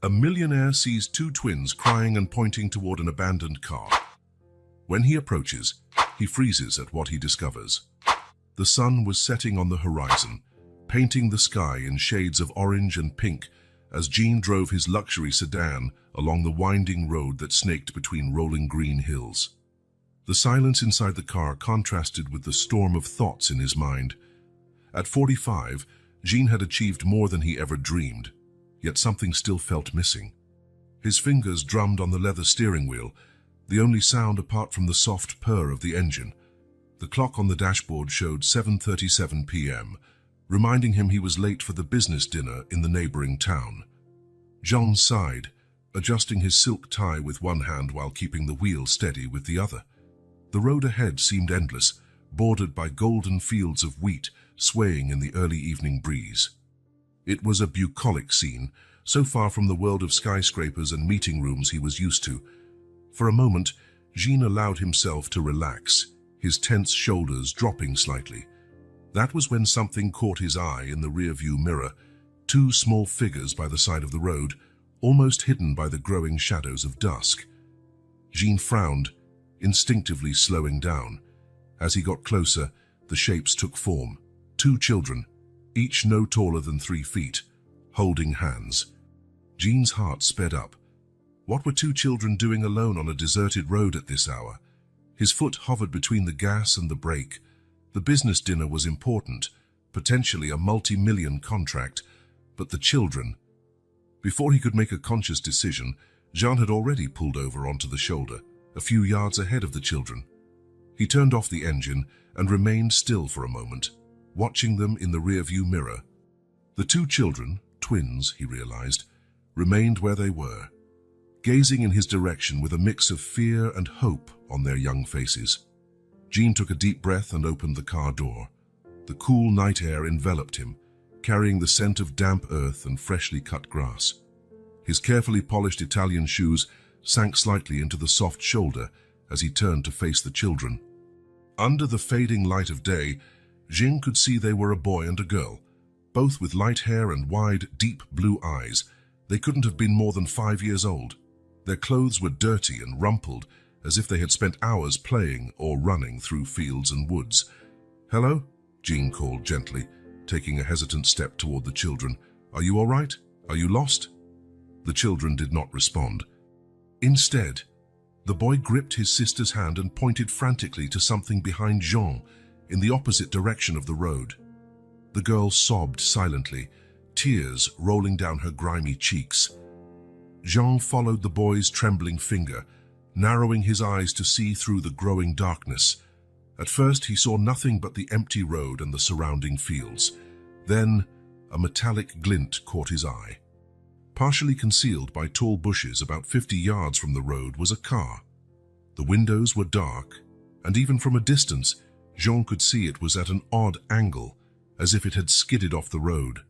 A millionaire sees two twins crying and pointing toward an abandoned car. When he approaches, he freezes at what he discovers. The sun was setting on the horizon, painting the sky in shades of orange and pink as Jean drove his luxury sedan along the winding road that snaked between rolling green hills. The silence inside the car contrasted with the storm of thoughts in his mind. At 45, Jean had achieved more than he ever dreamed, yet something still felt missing. His fingers drummed on the leather steering wheel, the only sound apart from the soft purr of the engine. The clock on the dashboard showed 7:37 p.m., reminding him he was late for the business dinner in the neighboring town. Jean sighed, adjusting his silk tie with one hand while keeping the wheel steady with the other. The road ahead seemed endless, bordered by golden fields of wheat swaying in the early evening breeze. It was a bucolic scene, so far from the world of skyscrapers and meeting rooms he was used to. For a moment, Jean allowed himself to relax, his tense shoulders dropping slightly. That was when something caught his eye in the rearview mirror, two small figures by the side of the road, almost hidden by the growing shadows of dusk. Jean frowned, instinctively slowing down. As he got closer, the shapes took form. Two children, each no taller than 3 feet, holding hands. Jean's heart sped up. What were two children doing alone on a deserted road at this hour? His foot hovered between the gas and the brake. The business dinner was important, potentially a multi-million contract, but the children... Before he could make a conscious decision, Jean had already pulled over onto the shoulder, a few yards ahead of the children. He turned off the engine and remained still for a moment, watching them in the rearview mirror. The two children, twins, he realized, remained where they were, gazing in his direction with a mix of fear and hope on their young faces. Jean took a deep breath and opened the car door. The cool night air enveloped him, carrying the scent of damp earth and freshly cut grass. His carefully polished Italian shoes sank slightly into the soft shoulder as he turned to face the children. Under the fading light of day, Jean could see they were a boy and a girl, both with light hair and wide, deep blue eyes. They couldn't have been more than 5 years old. Their clothes were dirty and rumpled, as if they had spent hours playing or running through fields and woods. "Hello?" Jean called gently, taking a hesitant step toward the children. "Are you all right? Are you lost?" The children did not respond. Instead, the boy gripped his sister's hand and pointed frantically to something behind Jean, in the opposite direction of the road. The girl sobbed silently, tears rolling down her grimy cheeks. Jean followed the boy's trembling finger, narrowing his eyes to see through the growing darkness. At first he saw nothing but the empty road and the surrounding fields. Then a metallic glint caught his eye. Partially concealed by tall bushes about 50 yards from the road was a car. The windows were dark, and even from a distance, Jean could see it was at an odd angle, as if it had skidded off the road.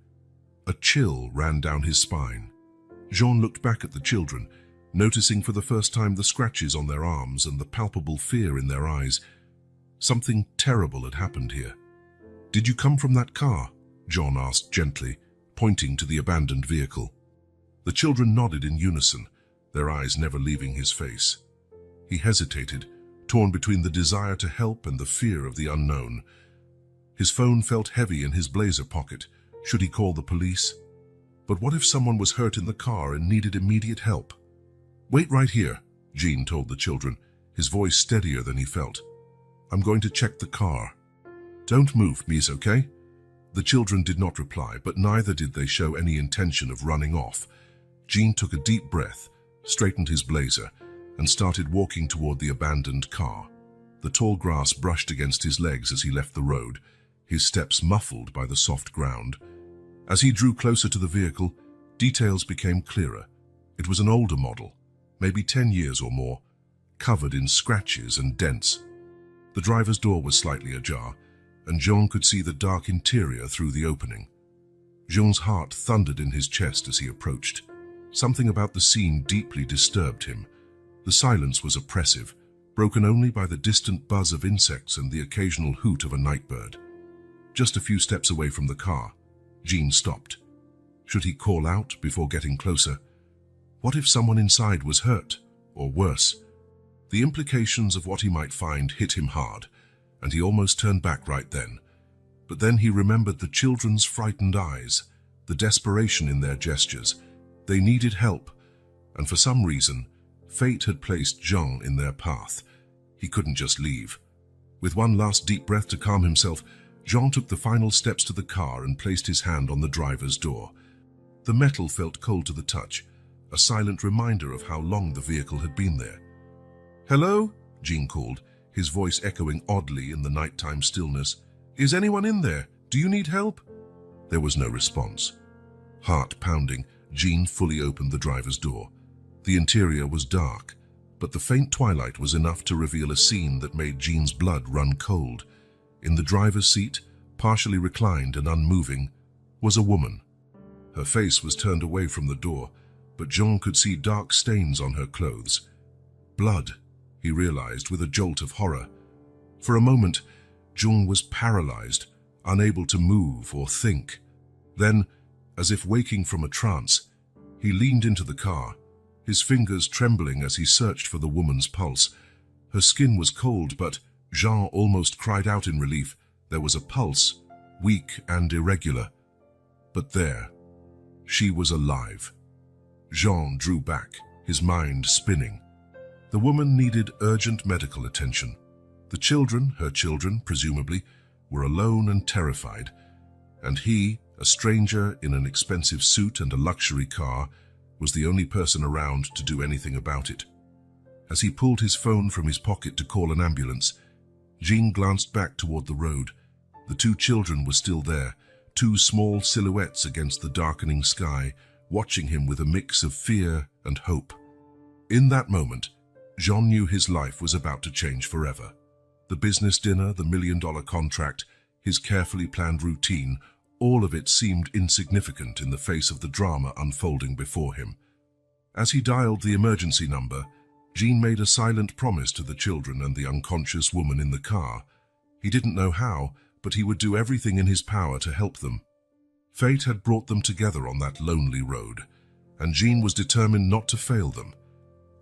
A chill ran down his spine. Jean looked back at the children, noticing for the first time the scratches on their arms and the palpable fear in their eyes. Something terrible had happened here. "Did you come from that car?" Jean asked gently, pointing to the abandoned vehicle. The children nodded in unison, their eyes never leaving his face. He hesitated, torn between the desire to help and the fear of the unknown. His phone felt heavy in his blazer pocket. Should he call the police? But what if someone was hurt in the car and needed immediate help? "Wait right here," Jean told the children, his voice steadier than he felt. "I'm going to check the car. Don't move, miss, okay?" The children did not reply, but neither did they show any intention of running off. Jean took a deep breath, straightened his blazer, and started walking toward the abandoned car. The tall grass brushed against his legs as he left the road, his steps muffled by the soft ground. As he drew closer to the vehicle, details became clearer. It was an older model, maybe 10 years or more, covered in scratches and dents. The driver's door was slightly ajar, and Jean could see the dark interior through the opening. Jean's heart thundered in his chest as he approached. Something about the scene deeply disturbed him. The silence was oppressive, broken only by the distant buzz of insects and the occasional hoot of a nightbird. Just a few steps away from the car, Jean stopped. Should he call out before getting closer? What if someone inside was hurt, or worse? The implications of what he might find hit him hard, and he almost turned back right then. But then he remembered the children's frightened eyes, the desperation in their gestures. They needed help, and for some reason, fate had placed Jean in their path. He couldn't just leave. With one last deep breath to calm himself, Jean took the final steps to the car and placed his hand on the driver's door. The metal felt cold to the touch, a silent reminder of how long the vehicle had been there. "Hello?" Jean called, his voice echoing oddly in the nighttime stillness. "Is anyone in there? Do you need help?" There was no response. Heart pounding, Jean fully opened the driver's door. The interior was dark, but the faint twilight was enough to reveal a scene that made Jean's blood run cold. In the driver's seat, partially reclined and unmoving, was a woman. Her face was turned away from the door, but Jean could see dark stains on her clothes. Blood, he realized with a jolt of horror. For a moment, Jean was paralyzed, unable to move or think. Then, as if waking from a trance, he leaned into the car, his fingers trembling as he searched for the woman's pulse. Her skin was cold, but Jean almost cried out in relief. There was a pulse, weak and irregular. But there, she was alive. Jean drew back, his mind spinning. The woman needed urgent medical attention. The children, her children, presumably, were alone and terrified, and he, a stranger in an expensive suit and a luxury car, was the only person around to do anything about it. As he pulled his phone from his pocket to call an ambulance, Jean glanced back toward the road. The two children were still there, two small silhouettes against the darkening sky, watching him with a mix of fear and hope. In that moment, Jean knew his life was about to change forever. The business dinner, the million-dollar contract, his carefully planned routine, all of it seemed insignificant in the face of the drama unfolding before him. As he dialed the emergency number, Jean made a silent promise to the children and the unconscious woman in the car. He didn't know how, but he would do everything in his power to help them. Fate had brought them together on that lonely road, and Jean was determined not to fail them.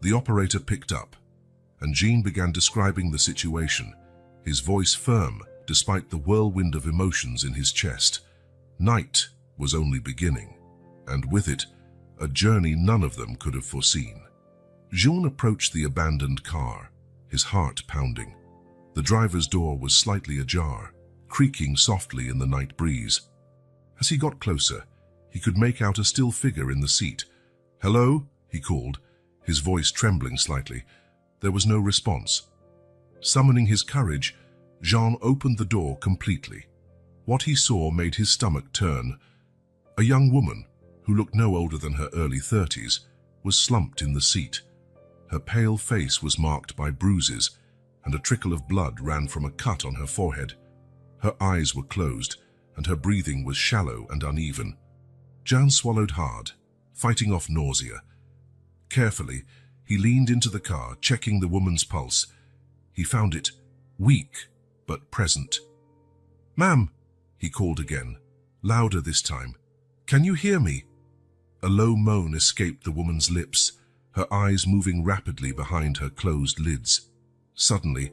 The operator picked up, and Jean began describing the situation, his voice firm despite the whirlwind of emotions in his chest. Night was only beginning, and with it, a journey none of them could have foreseen. Jean approached the abandoned car, his heart pounding. The driver's door was slightly ajar, creaking softly in the night breeze. As he got closer, he could make out a still figure in the seat. "Hello?" he called, his voice trembling slightly. There was no response. Summoning his courage, Jean opened the door completely. What he saw made his stomach turn. A young woman, who looked no older than her early 30s, was slumped in the seat. Her pale face was marked by bruises, and a trickle of blood ran from a cut on her forehead. Her eyes were closed, and her breathing was shallow and uneven. Jean swallowed hard, fighting off nausea. Carefully, he leaned into the car, checking the woman's pulse. He found it weak, but present. "Ma'am," he called again, louder this time. "Can you hear me?" A low moan escaped the woman's lips, her eyes moving rapidly behind her closed lids. Suddenly,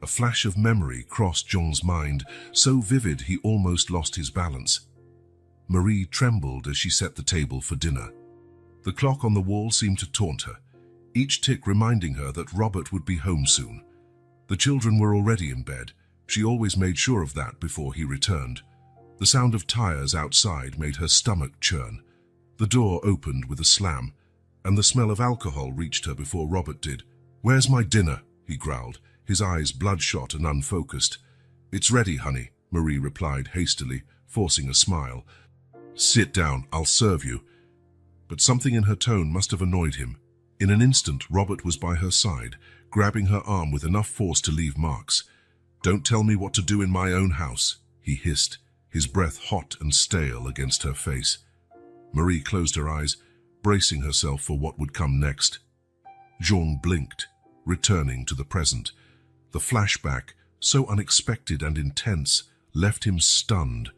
a flash of memory crossed Jean's mind, so vivid he almost lost his balance. Marie trembled as she set the table for dinner. The clock on the wall seemed to taunt her, each tick reminding her that Robert would be home soon. The children were already in bed. She always made sure of that before he returned. The sound of tires outside made her stomach churn. The door opened with a slam, and the smell of alcohol reached her before Robert did. "Where's my dinner?" he growled, his eyes bloodshot and unfocused. "It's ready, honey," Marie replied hastily, forcing a smile. "Sit down, I'll serve you." But something in her tone must have annoyed him. In an instant, Robert was by her side, grabbing her arm with enough force to leave marks. "Don't tell me what to do in my own house," he hissed, his breath hot and stale against her face. Marie closed her eyes, bracing herself for what would come next. Jean blinked, returning to the present. The flashback, so unexpected and intense, left him stunned.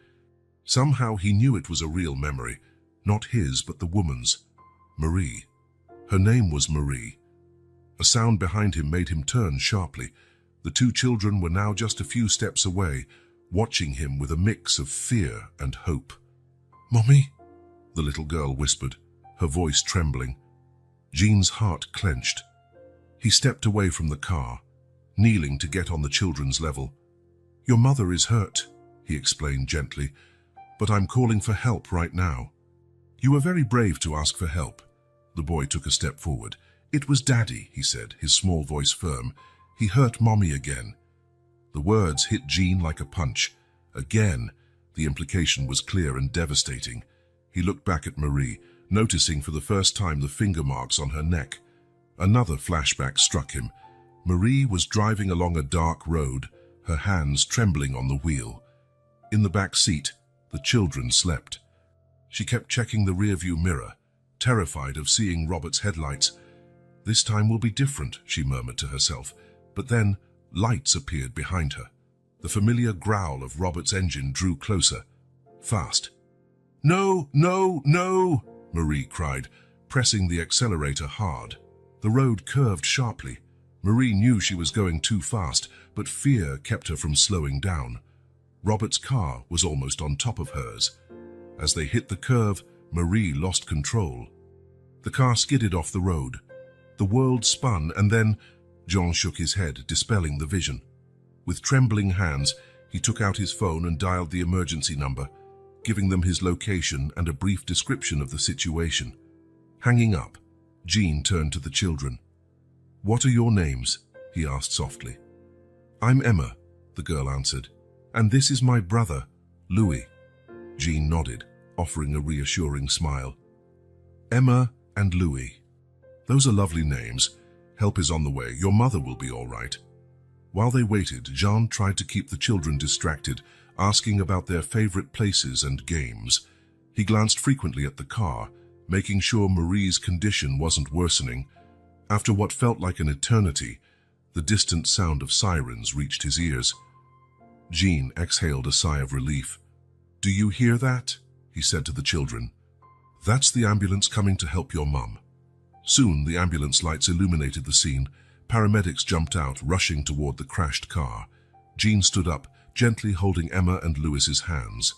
Somehow he knew it was a real memory, not his but the woman's. Marie. Her name was Marie. A sound behind him made him turn sharply. The two children were now just a few steps away, watching him with a mix of fear and hope. "Mommy?" the little girl whispered, her voice trembling. Jean's heart clenched. He stepped away from the car, kneeling to get on the children's level. "Your mother is hurt," he explained gently, "but I'm calling for help right now." "You were very brave to ask for help." The boy took a step forward. "It was Daddy," he said, his small voice firm. "He hurt Mommy again." The words hit Jean like a punch. Again, the implication was clear and devastating. He looked back at Marie, noticing for the first time the finger marks on her neck. Another flashback struck him. Marie was driving along a dark road, her hands trembling on the wheel. In the back seat, the children slept. She kept checking the rearview mirror, terrified of seeing Robert's headlights. "This time will be different," she murmured to herself. But then, lights appeared behind her. The familiar growl of Robert's engine drew closer, fast. "No, no, no!" Marie cried, pressing the accelerator hard. The road curved sharply. Marie knew she was going too fast, but fear kept her from slowing down. Robert's car was almost on top of hers. As they hit the curve, Marie lost control. The car skidded off the road. The world spun, and then John shook his head, dispelling the vision. With trembling hands, he took out his phone and dialed the emergency number, giving them his location and a brief description of the situation. Hanging up, Jean turned to the children. "What are your names?" he asked softly. "I'm Emma," the girl answered. "And this is my brother, Louis." Jean nodded, offering a reassuring smile. "Emma and Louis. Those are lovely names. Help is on the way. Your mother will be all right." While they waited, Jean tried to keep the children distracted, asking about their favorite places and games. He glanced frequently at the car, making sure Marie's condition wasn't worsening. After what felt like an eternity, the distant sound of sirens reached his ears. Jean exhaled a sigh of relief. "Do you hear that?" he said to the children. "That's the ambulance coming to help your mum." Soon, the ambulance lights illuminated the scene. Paramedics jumped out, rushing toward the crashed car. Jean stood up, gently holding Emma and Louis's hands.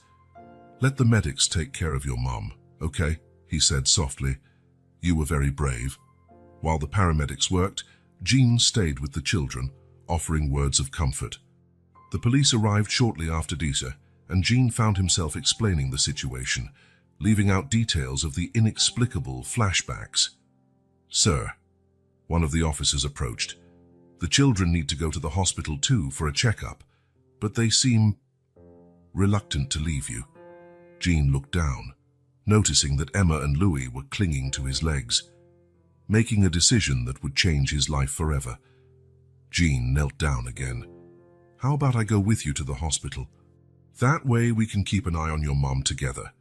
"Let the medics take care of your mum, okay?" he said softly. "You were very brave." While the paramedics worked, Jean stayed with the children, offering words of comfort. The police arrived shortly after Disa, and Jean found himself explaining the situation, leaving out details of the inexplicable flashbacks. "Sir," one of the officers approached, "the children need to go to the hospital too for a checkup, but they seem reluctant to leave you." Jean looked down, noticing that Emma and Louis were clinging to his legs, making a decision that would change his life forever. Jean knelt down again. "How about I go with you to the hospital? That way we can keep an eye on your mom together.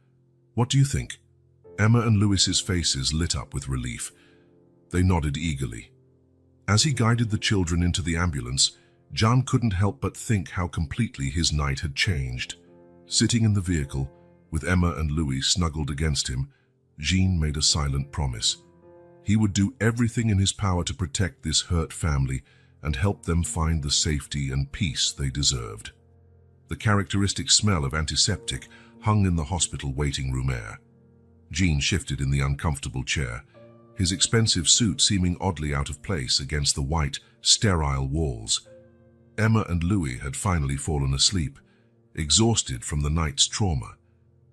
What do you think?" Emma and Louis's faces lit up with relief. They nodded eagerly. As he guided the children into the ambulance, John couldn't help but think how completely his night had changed. Sitting in the vehicle, with Emma and Louis snuggled against him, Jean made a silent promise. He would do everything in his power to protect this hurt family and help them find the safety and peace they deserved. The characteristic smell of antiseptic hung in the hospital waiting room air. Jean shifted in the uncomfortable chair, his expensive suit seeming oddly out of place against the white, sterile walls. Emma and Louis had finally fallen asleep, exhausted from the night's trauma,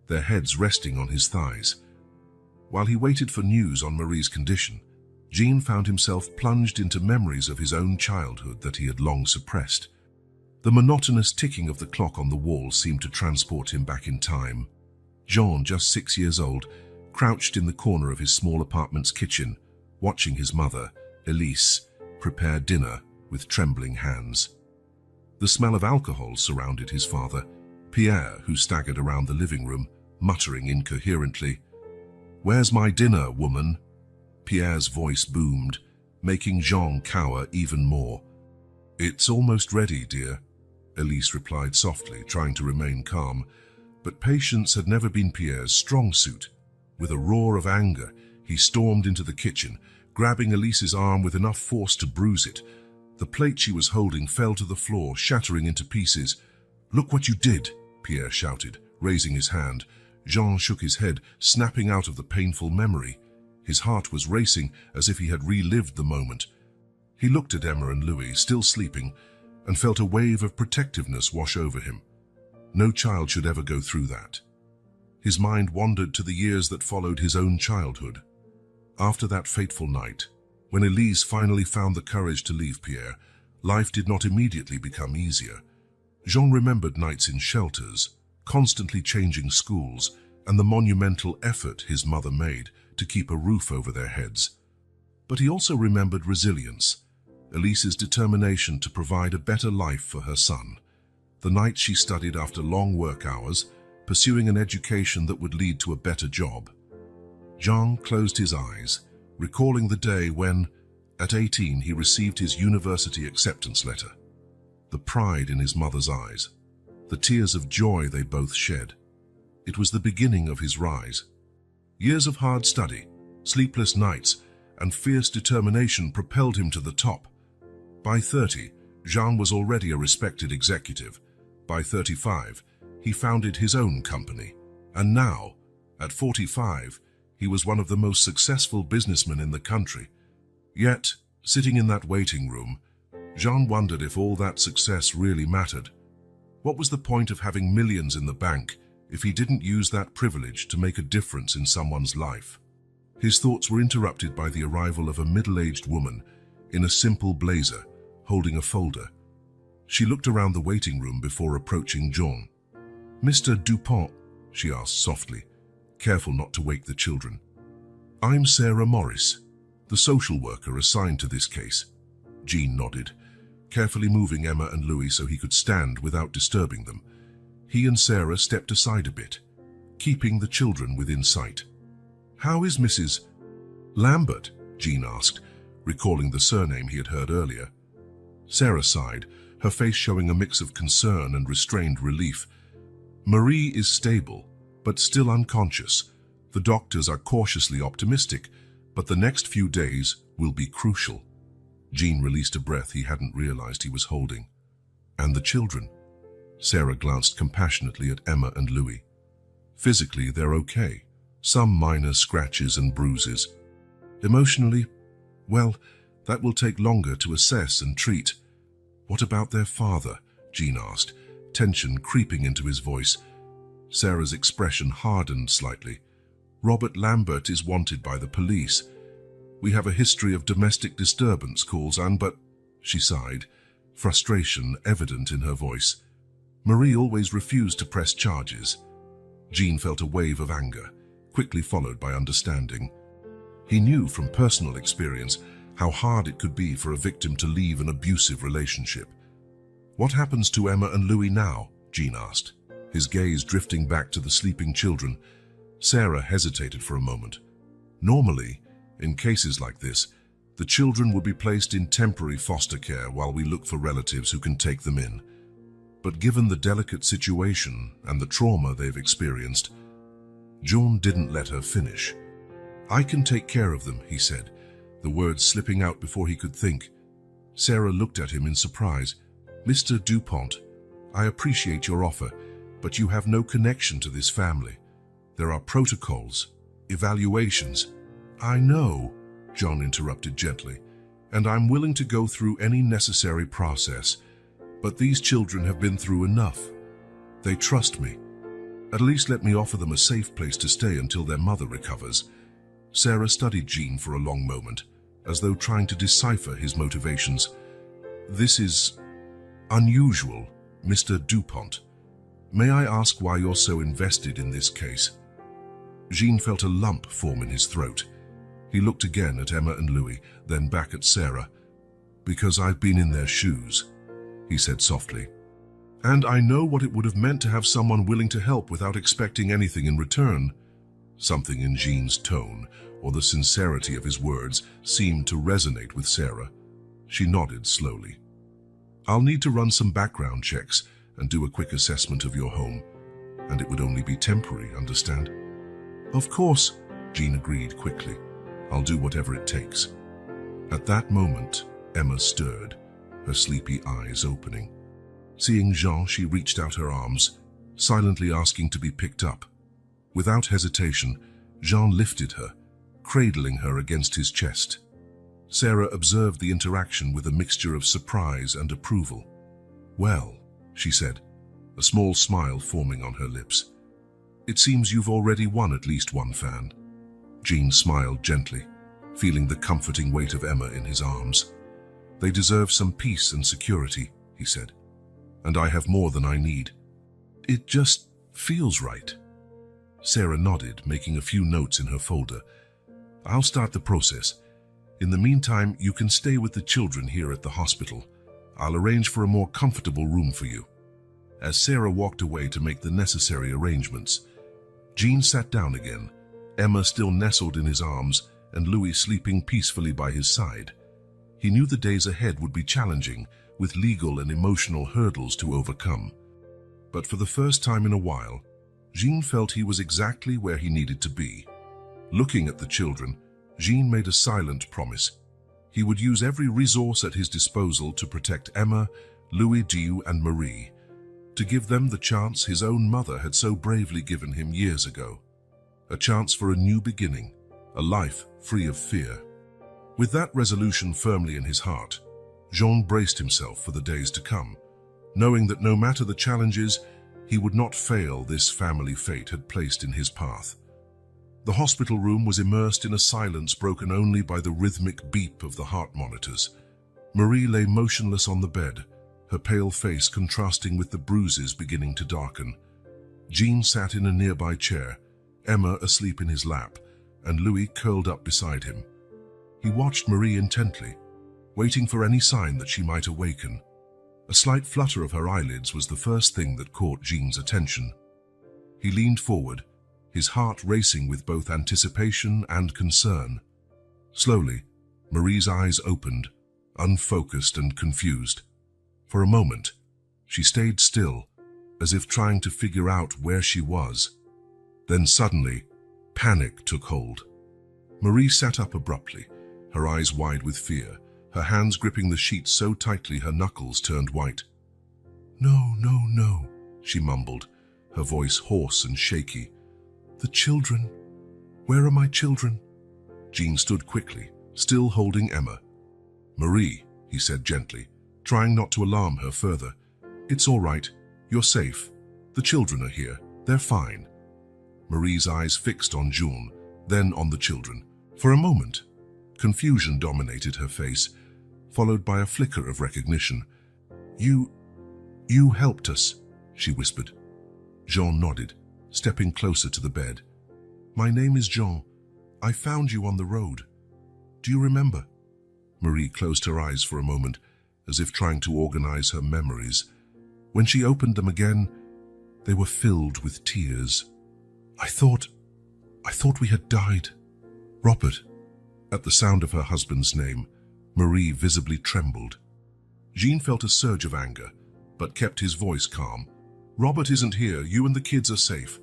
their heads resting on his thighs. While he waited for news on Marie's condition, Jean found himself plunged into memories of his own childhood that he had long suppressed. The monotonous ticking of the clock on the wall seemed to transport him back in time. Jean, just 6 years old, crouched in the corner of his small apartment's kitchen, watching his mother, Elise, prepare dinner with trembling hands. The smell of alcohol surrounded his father, Pierre, who staggered around the living room, muttering incoherently. "Where's my dinner, woman?" Pierre's voice boomed, making Jean cower even more. "It's almost ready, dear," Elise replied softly, trying to remain calm. But patience had never been Pierre's strong suit. With a roar of anger, he stormed into the kitchen, grabbing Elise's arm with enough force to bruise it. The plate she was holding fell to the floor, shattering into pieces. "Look what you did," Pierre shouted, raising his hand. Jean shook his head, snapping out of the painful memory. His heart was racing as if he had relived the moment. He looked at Emma and Louis, still sleeping, and felt a wave of protectiveness wash over him. No child should ever go through that. His mind wandered to the years that followed his own childhood. After that fateful night, when Elise finally found the courage to leave Pierre, life did not immediately become easier. Jean remembered nights in shelters, constantly changing schools, and the monumental effort his mother made to keep a roof over their heads. But he also remembered resilience, Elise's determination to provide a better life for her son. The nights she studied after long work hours, pursuing an education that would lead to a better job. Jean closed his eyes, recalling the day when, at 18, he received his university acceptance letter. The pride in his mother's eyes, the tears of joy they both shed. It was the beginning of his rise. Years of hard study, sleepless nights, and fierce determination propelled him to the top. By 30, Jean was already a respected executive. By 35, he founded his own company. And now, at 45, he was one of the most successful businessmen in the country. Yet, sitting in that waiting room, Jean wondered if all that success really mattered. What was the point of having millions in the bank if he didn't use that privilege to make a difference in someone's life? His thoughts were interrupted by the arrival of a middle-aged woman in a simple blazer, holding a folder. She looked around the waiting room before approaching Jean. "Mr. Dupont," she asked softly, careful not to wake the children. "I'm Sarah Morris, the social worker assigned to this case." Jean nodded, carefully moving Emma and Louis so he could stand without disturbing them. He and Sarah stepped aside a bit, keeping the children within sight. "How is Mrs. Lambert?" Jean asked, recalling the surname he had heard earlier. Sarah sighed, her face showing a mix of concern and restrained relief. "Marie is stable, but still unconscious. The doctors are cautiously optimistic, but the next few days will be crucial." Jean released a breath he hadn't realized he was holding. "And the children?" Sarah glanced compassionately at Emma and Louis. "Physically, they're okay. Some minor scratches and bruises. Emotionally, well, that will take longer to assess and treat." "What about their father?" Jean asked, tension creeping into his voice. Sarah's expression hardened slightly. "Robert Lambert is wanted by the police. We have a history of domestic disturbance calls but—" she sighed, frustration evident in her voice. "Marie always refused to press charges." Jean felt a wave of anger, quickly followed by understanding. He knew from personal experience how hard it could be for a victim to leave an abusive relationship. "What happens to Emma and Louis now?" Jean asked, his gaze drifting back to the sleeping children. Sarah hesitated for a moment. "Normally, in cases like this, the children would be placed in temporary foster care while we look for relatives who can take them in. But given the delicate situation and the trauma they've experienced..." Jean didn't let her finish. "I can take care of them," he said, the words slipping out before he could think. Sarah looked at him in surprise. "Mr. Dupont, I appreciate your offer, but you have no connection to this family. There are protocols, evaluations." "I know," John interrupted gently, "and I'm willing to go through any necessary process. But these children have been through enough. They trust me. At least let me offer them a safe place to stay until their mother recovers." Sarah studied Jean for a long moment, as though trying to decipher his motivations. "This is unusual, Mr. Dupont. May I ask why you're so invested in this case?" Jean felt a lump form in his throat. He looked again at Emma and Louis, then back at Sarah. "Because I've been in their shoes," he said softly. "And I know what it would have meant to have someone willing to help without expecting anything in return." Something in Jean's tone, or the sincerity of his words, seemed to resonate with Sarah. She nodded slowly. "I'll need to run some background checks and do a quick assessment of your home. And it would only be temporary, understand?" "Of course," Jean agreed quickly. "I'll do whatever it takes." At that moment, Emma stirred, her sleepy eyes opening. Seeing Jean, she reached out her arms, silently asking to be picked up. Without hesitation, Jean lifted her, cradling her against his chest. Sarah observed the interaction with a mixture of surprise and approval. "Well," she said, a small smile forming on her lips. "It seems you've already won at least one fan." Jean smiled gently, feeling the comforting weight of Emma in his arms. "They deserve some peace and security," he said. "And I have more than I need. It just feels right." Sarah nodded, making a few notes in her folder. "I'll start the process. In the meantime, you can stay with the children here at the hospital. I'll arrange for a more comfortable room for you." As Sarah walked away to make the necessary arrangements, Jean sat down again, Emma still nestled in his arms and Louis sleeping peacefully by his side. He knew the days ahead would be challenging, with legal and emotional hurdles to overcome. But for the first time in a while, Jean felt he was exactly where he needed to be. Looking at the children, Jean made a silent promise. He would use every resource at his disposal to protect Emma, Louis, Dieu, and Marie, to give them the chance his own mother had so bravely given him years ago. A chance for a new beginning, a life free of fear. With that resolution firmly in his heart, Jean braced himself for the days to come, knowing that no matter the challenges, he would not fail this family fate had placed in his path. The hospital room was immersed in a silence broken only by the rhythmic beep of the heart monitors. Marie lay motionless on the bed, her pale face contrasting with the bruises beginning to darken. Jean sat in a nearby chair, Emma asleep in his lap, and Louis curled up beside him. He watched Marie intently, waiting for any sign that she might awaken. A slight flutter of her eyelids was the first thing that caught Jean's attention. He leaned forward, his heart racing with both anticipation and concern. Slowly, Marie's eyes opened, unfocused and confused. For a moment, she stayed still, as if trying to figure out where she was. Then suddenly, panic took hold. Marie sat up abruptly, her eyes wide with fear, her hands gripping the sheets so tightly her knuckles turned white. "No, no, no," she mumbled, her voice hoarse and shaky. "The children. Where are my children?" Jean stood quickly, still holding Emma. "Marie," he said gently, trying not to alarm her further. "It's all right. You're safe. The children are here. They're fine." Marie's eyes fixed on Jean, then on the children. For a moment, confusion dominated her face, followed by a flicker of recognition. You helped us," she whispered. Jean nodded, stepping closer to the bed. "My name is Jean. I found you on the road. Do you remember?" Marie closed her eyes for a moment, as if trying to organize her memories. When she opened them again, they were filled with tears. I thought we had died. Robert." At the sound of her husband's name, Marie visibly trembled. Jean felt a surge of anger, but kept his voice calm. "Robert isn't here. You and the kids are safe."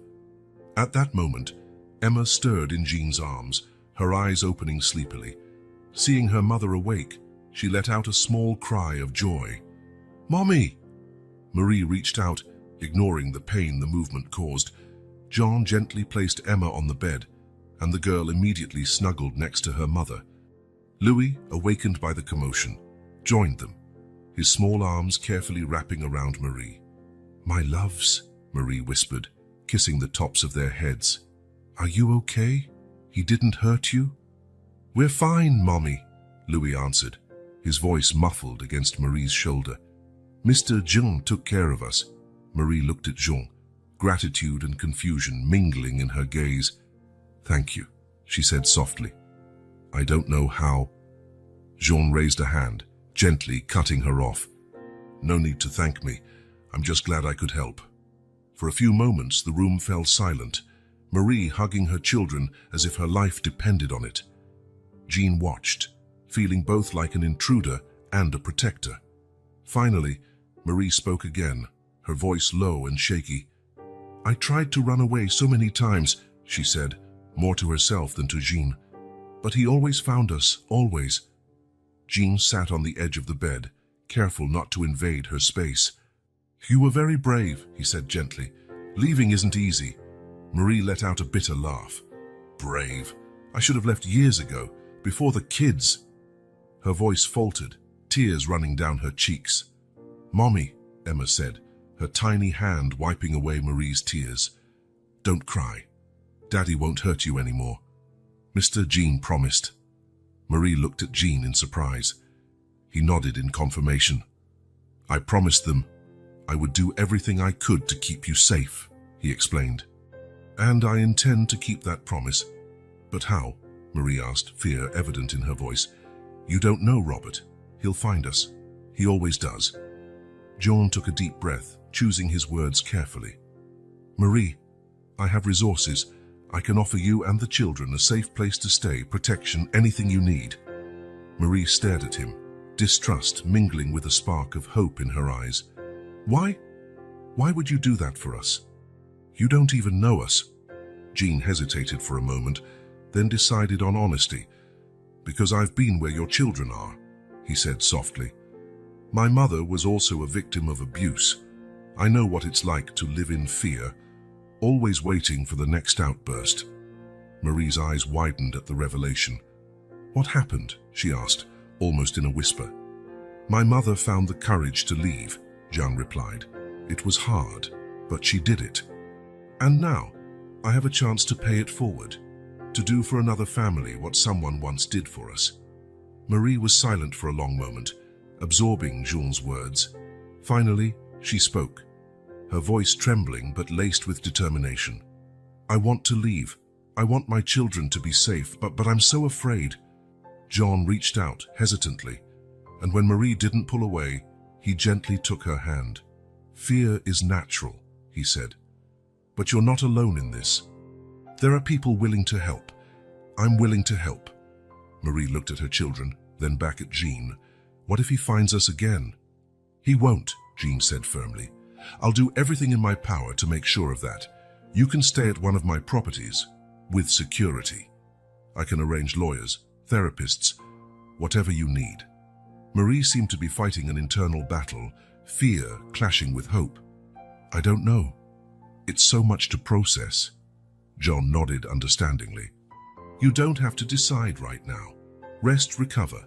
At that moment, Emma stirred in Jean's arms, her eyes opening sleepily. Seeing her mother awake, she let out a small cry of joy. "Mommy!" Marie reached out, ignoring the pain the movement caused. Jean gently placed Emma on the bed, and the girl immediately snuggled next to her mother. Louis, awakened by the commotion, joined them, his small arms carefully wrapping around Marie. "My loves," Marie whispered, kissing the tops of their heads. "Are you okay? He didn't hurt you?" "We're fine, Mommy," Louis answered, his voice muffled against Marie's shoulder. "Mr. Jean took care of us." Marie looked at Jean, gratitude and confusion mingling in her gaze. "Thank you," she said softly. "I don't know how." Jean raised a hand, gently cutting her off. "No need to thank me. I'm just glad I could help." For a few moments, the room fell silent, Marie hugging her children as if her life depended on it. Jean watched, feeling both like an intruder and a protector. Finally, Marie spoke again, her voice low and shaky. "I tried to run away so many times," she said, more to herself than to Jean. "But he always found us, always. Jean sat on the edge of the bed, careful not to invade her space. "You were very brave," he said gently. "Leaving isn't easy." Marie let out a bitter laugh. "Brave? I should have left years ago, before the kids." Her voice faltered, tears running down her cheeks. "Mommy," Emma said, her tiny hand wiping away Marie's tears. "Don't cry. Daddy won't hurt you anymore." "Mr. Jean promised." Marie looked at Jean in surprise. He nodded in confirmation. "I promised them I would do everything I could to keep you safe," he explained. "And I intend to keep that promise." "But how?" Marie asked, fear evident in her voice. "You don't know Robert. He'll find us. He always does." John took a deep breath, choosing his words carefully. "Marie, I have resources. I can offer you and the children a safe place to stay, protection, anything you need." Marie stared at him, distrust mingling with a spark of hope in her eyes. "Why? Why would you do that for us? You don't even know us." Jean hesitated for a moment, then decided on honesty. "Because I've been where your children are," he said softly. "My mother was also a victim of abuse. I know what it's like to live in fear, always waiting for the next outburst." Marie's eyes widened at the revelation. "What happened?" she asked, almost in a whisper. "My mother found the courage to leave," Jean replied. "It was hard, but she did it. And now, I have a chance to pay it forward, to do for another family what someone once did for us." Marie was silent for a long moment, absorbing Jean's words. Finally, she spoke, her voice trembling but laced with determination. "I want to leave. I want my children to be safe, but I'm so afraid." Jean reached out hesitantly, and when Marie didn't pull away, he gently took her hand. "Fear is natural," he said, "but you're not alone in this. There are people willing to help. I'm willing to help." Marie looked at her children, then back at Jean. "What if he finds us again?" "He won't," Jean said firmly. "I'll do everything in my power to make sure of that. You can stay at one of my properties, with security. I can arrange lawyers, therapists, whatever you need." Marie seemed to be fighting an internal battle, fear clashing with hope. "I don't know. It's so much to process." John nodded understandingly. "You don't have to decide right now. Rest, recover.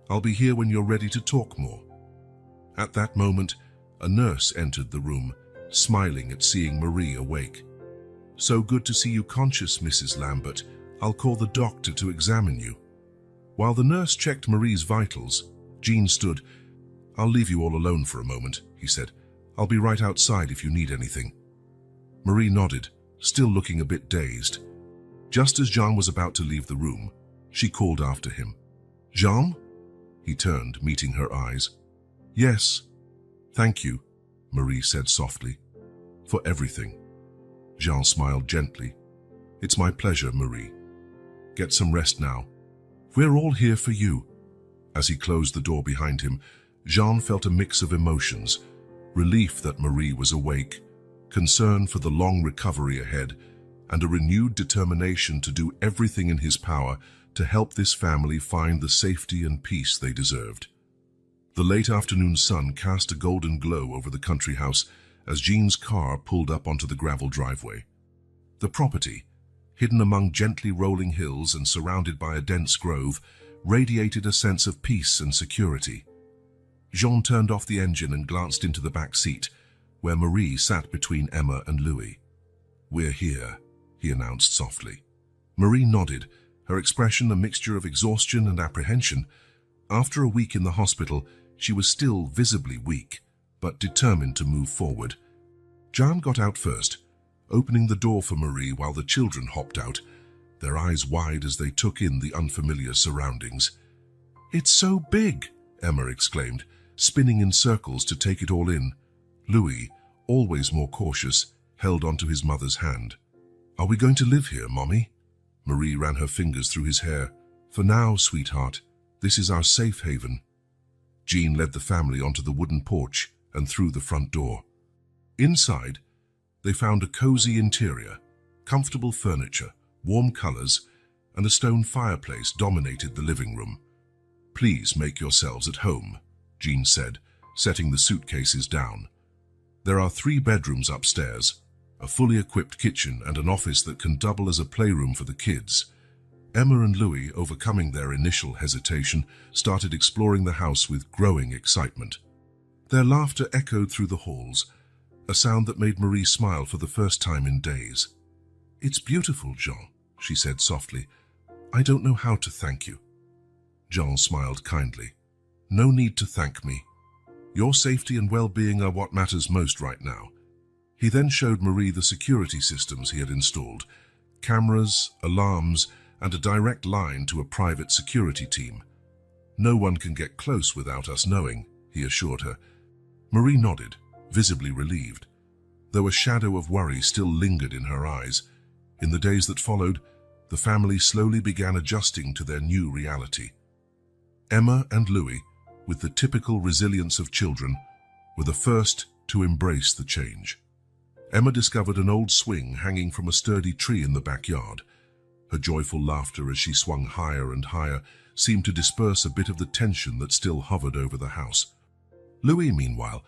I'll be here when you're ready to talk more." At that moment, a nurse entered the room, smiling at seeing Marie awake. "So good to see you conscious, Mrs. Lambert. I'll call the doctor to examine you." While the nurse checked Marie's vitals, Jean stood. "I'll leave you all alone for a moment," he said. "I'll be right outside if you need anything." Marie nodded, still looking a bit dazed. Just as Jean was about to leave the room, she called after him. "Jean?" He turned, meeting her eyes. "Yes. Thank you," Marie said softly. "For everything." Jean smiled gently. "It's my pleasure, Marie. Get some rest now. We're all here for you." As he closed the door behind him, Jean felt a mix of emotions: relief that Marie was awake, concern for the long recovery ahead, and a renewed determination to do everything in his power to help this family find the safety and peace they deserved. The late afternoon sun cast a golden glow over the country house as Jean's car pulled up onto the gravel driveway. The property, hidden among gently rolling hills and surrounded by a dense grove, radiated a sense of peace and security. Jean turned off the engine and glanced into the back seat, where Marie sat between Emma and Louis. "We're here," he announced softly. Marie nodded, her expression a mixture of exhaustion and apprehension. After a week in the hospital, she was still visibly weak, but determined to move forward. Jean got out first, opening the door for Marie while the children hopped out, their eyes wide as they took in the unfamiliar surroundings. "It's so big!" Emma exclaimed, spinning in circles to take it all in. Louis, always more cautious, held onto his mother's hand. "Are we going to live here, Mommy?" Marie ran her fingers through his hair. "For now, sweetheart, this is our safe haven." Jean led the family onto the wooden porch and through the front door. Inside, they found a cozy interior, comfortable furniture, warm colors, and a stone fireplace dominated the living room. Please make yourselves at home, Jean said, setting the suitcases down. There are 3 bedrooms upstairs, a fully equipped kitchen and an office that can double as a playroom for the kids. Emma and Louis, overcoming their initial hesitation, started exploring the house with growing excitement. Their laughter echoed through the halls, a sound that made Marie smile for the first time in days. "It's beautiful, Jean," she said softly. "I don't know how to thank you." Jean smiled kindly. "No need to thank me. Your safety and well-being are what matters most right now." He then showed Marie the security systems he had installed, cameras, alarms, and a direct line to a private security team. "No one can get close without us knowing," he assured her. Marie nodded, visibly relieved, though a shadow of worry still lingered in her eyes. In the days that followed, the family slowly began adjusting to their new reality. Emma and Louis, with the typical resilience of children, were the first to embrace the change. Emma discovered an old swing hanging from a sturdy tree in the backyard. Her joyful laughter as she swung higher and higher seemed to disperse a bit of the tension that still hovered over the house. Louis, meanwhile,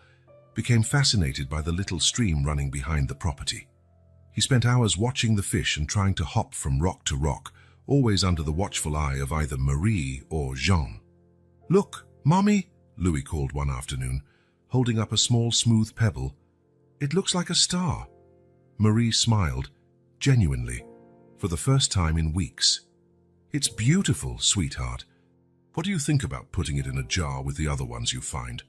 became fascinated by the little stream running behind the property. He spent hours watching the fish and trying to hop from rock to rock, always under the watchful eye of either Marie or Jean. "Look, Mommy," Louis called one afternoon, holding up a small smooth pebble. "It looks like a star." Marie smiled, genuinely, for the first time in weeks. "It's beautiful, sweetheart. What do you think about putting it in a jar with the other ones you find?"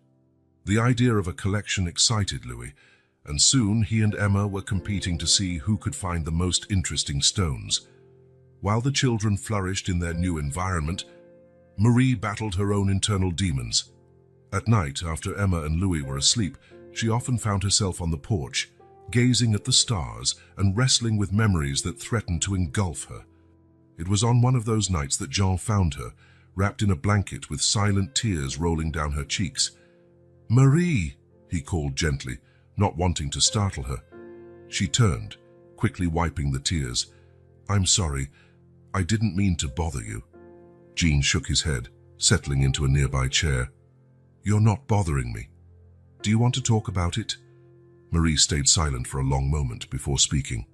The idea of a collection excited Louis, and soon he and Emma were competing to see who could find the most interesting stones. While the children flourished in their new environment, Marie battled her own internal demons. At night, after Emma and Louis were asleep, she often found herself on the porch, gazing at the stars and wrestling with memories that threatened to engulf her. It was on one of those nights that Jean found her, wrapped in a blanket with silent tears rolling down her cheeks. "Marie," he called gently, not wanting to startle her. She turned, quickly wiping the tears. "I'm sorry. I didn't mean to bother you." Jean shook his head, settling into a nearby chair. "You're not bothering me. Do you want to talk about it?" Marie stayed silent for a long moment before speaking.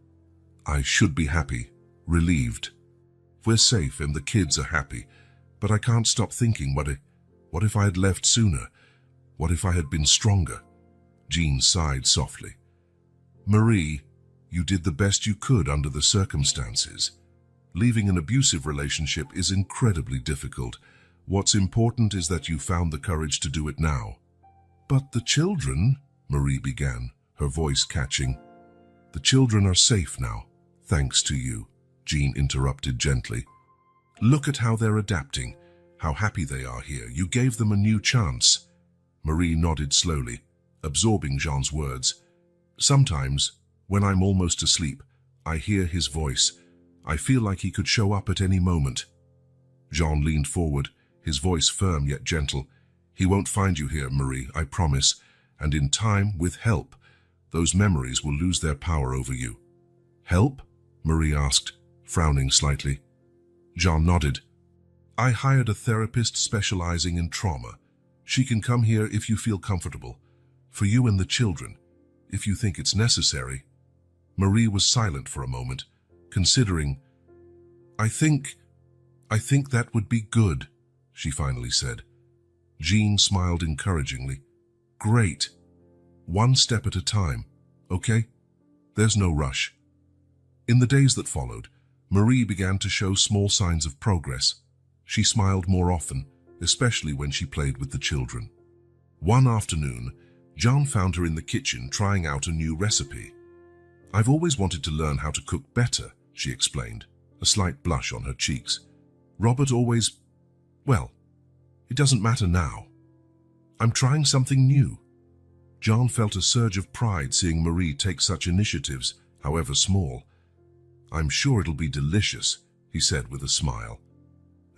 "I should be happy, relieved. We're safe and the kids are happy, but I can't stop thinking, what if I had left sooner? What if I had been stronger?" Jean sighed softly. "Marie, you did the best you could under the circumstances. Leaving an abusive relationship is incredibly difficult. What's important is that you found the courage to do it now." "But the children," Marie began, her voice catching. "The children are safe now, thanks to you," Jean interrupted gently. "Look at how they're adapting, how happy they are here. You gave them a new chance." Marie nodded slowly, absorbing Jean's words. "Sometimes, when I'm almost asleep, I hear his voice. I feel like he could show up at any moment." Jean leaned forward, his voice firm yet gentle. "He won't find you here, Marie, I promise. And in time, with help, those memories will lose their power over you." "Help?" Marie asked, frowning slightly. Jean nodded. "I hired a therapist specializing in trauma. She can come here if you feel comfortable. For you and the children, if you think it's necessary." Marie was silent for a moment, considering. I think that would be good," she finally said. Jean smiled encouragingly. "Great. One step at a time, okay? There's no rush." In the days that followed, Marie began to show small signs of progress. She smiled more often, especially when she played with the children. One afternoon, Jean found her in the kitchen trying out a new recipe. "I've always wanted to learn how to cook better," she explained, a slight blush on her cheeks. "Robert always... well, it doesn't matter now. I'm trying something new." Jean felt a surge of pride seeing Marie take such initiatives, however small. "I'm sure it'll be delicious," he said with a smile.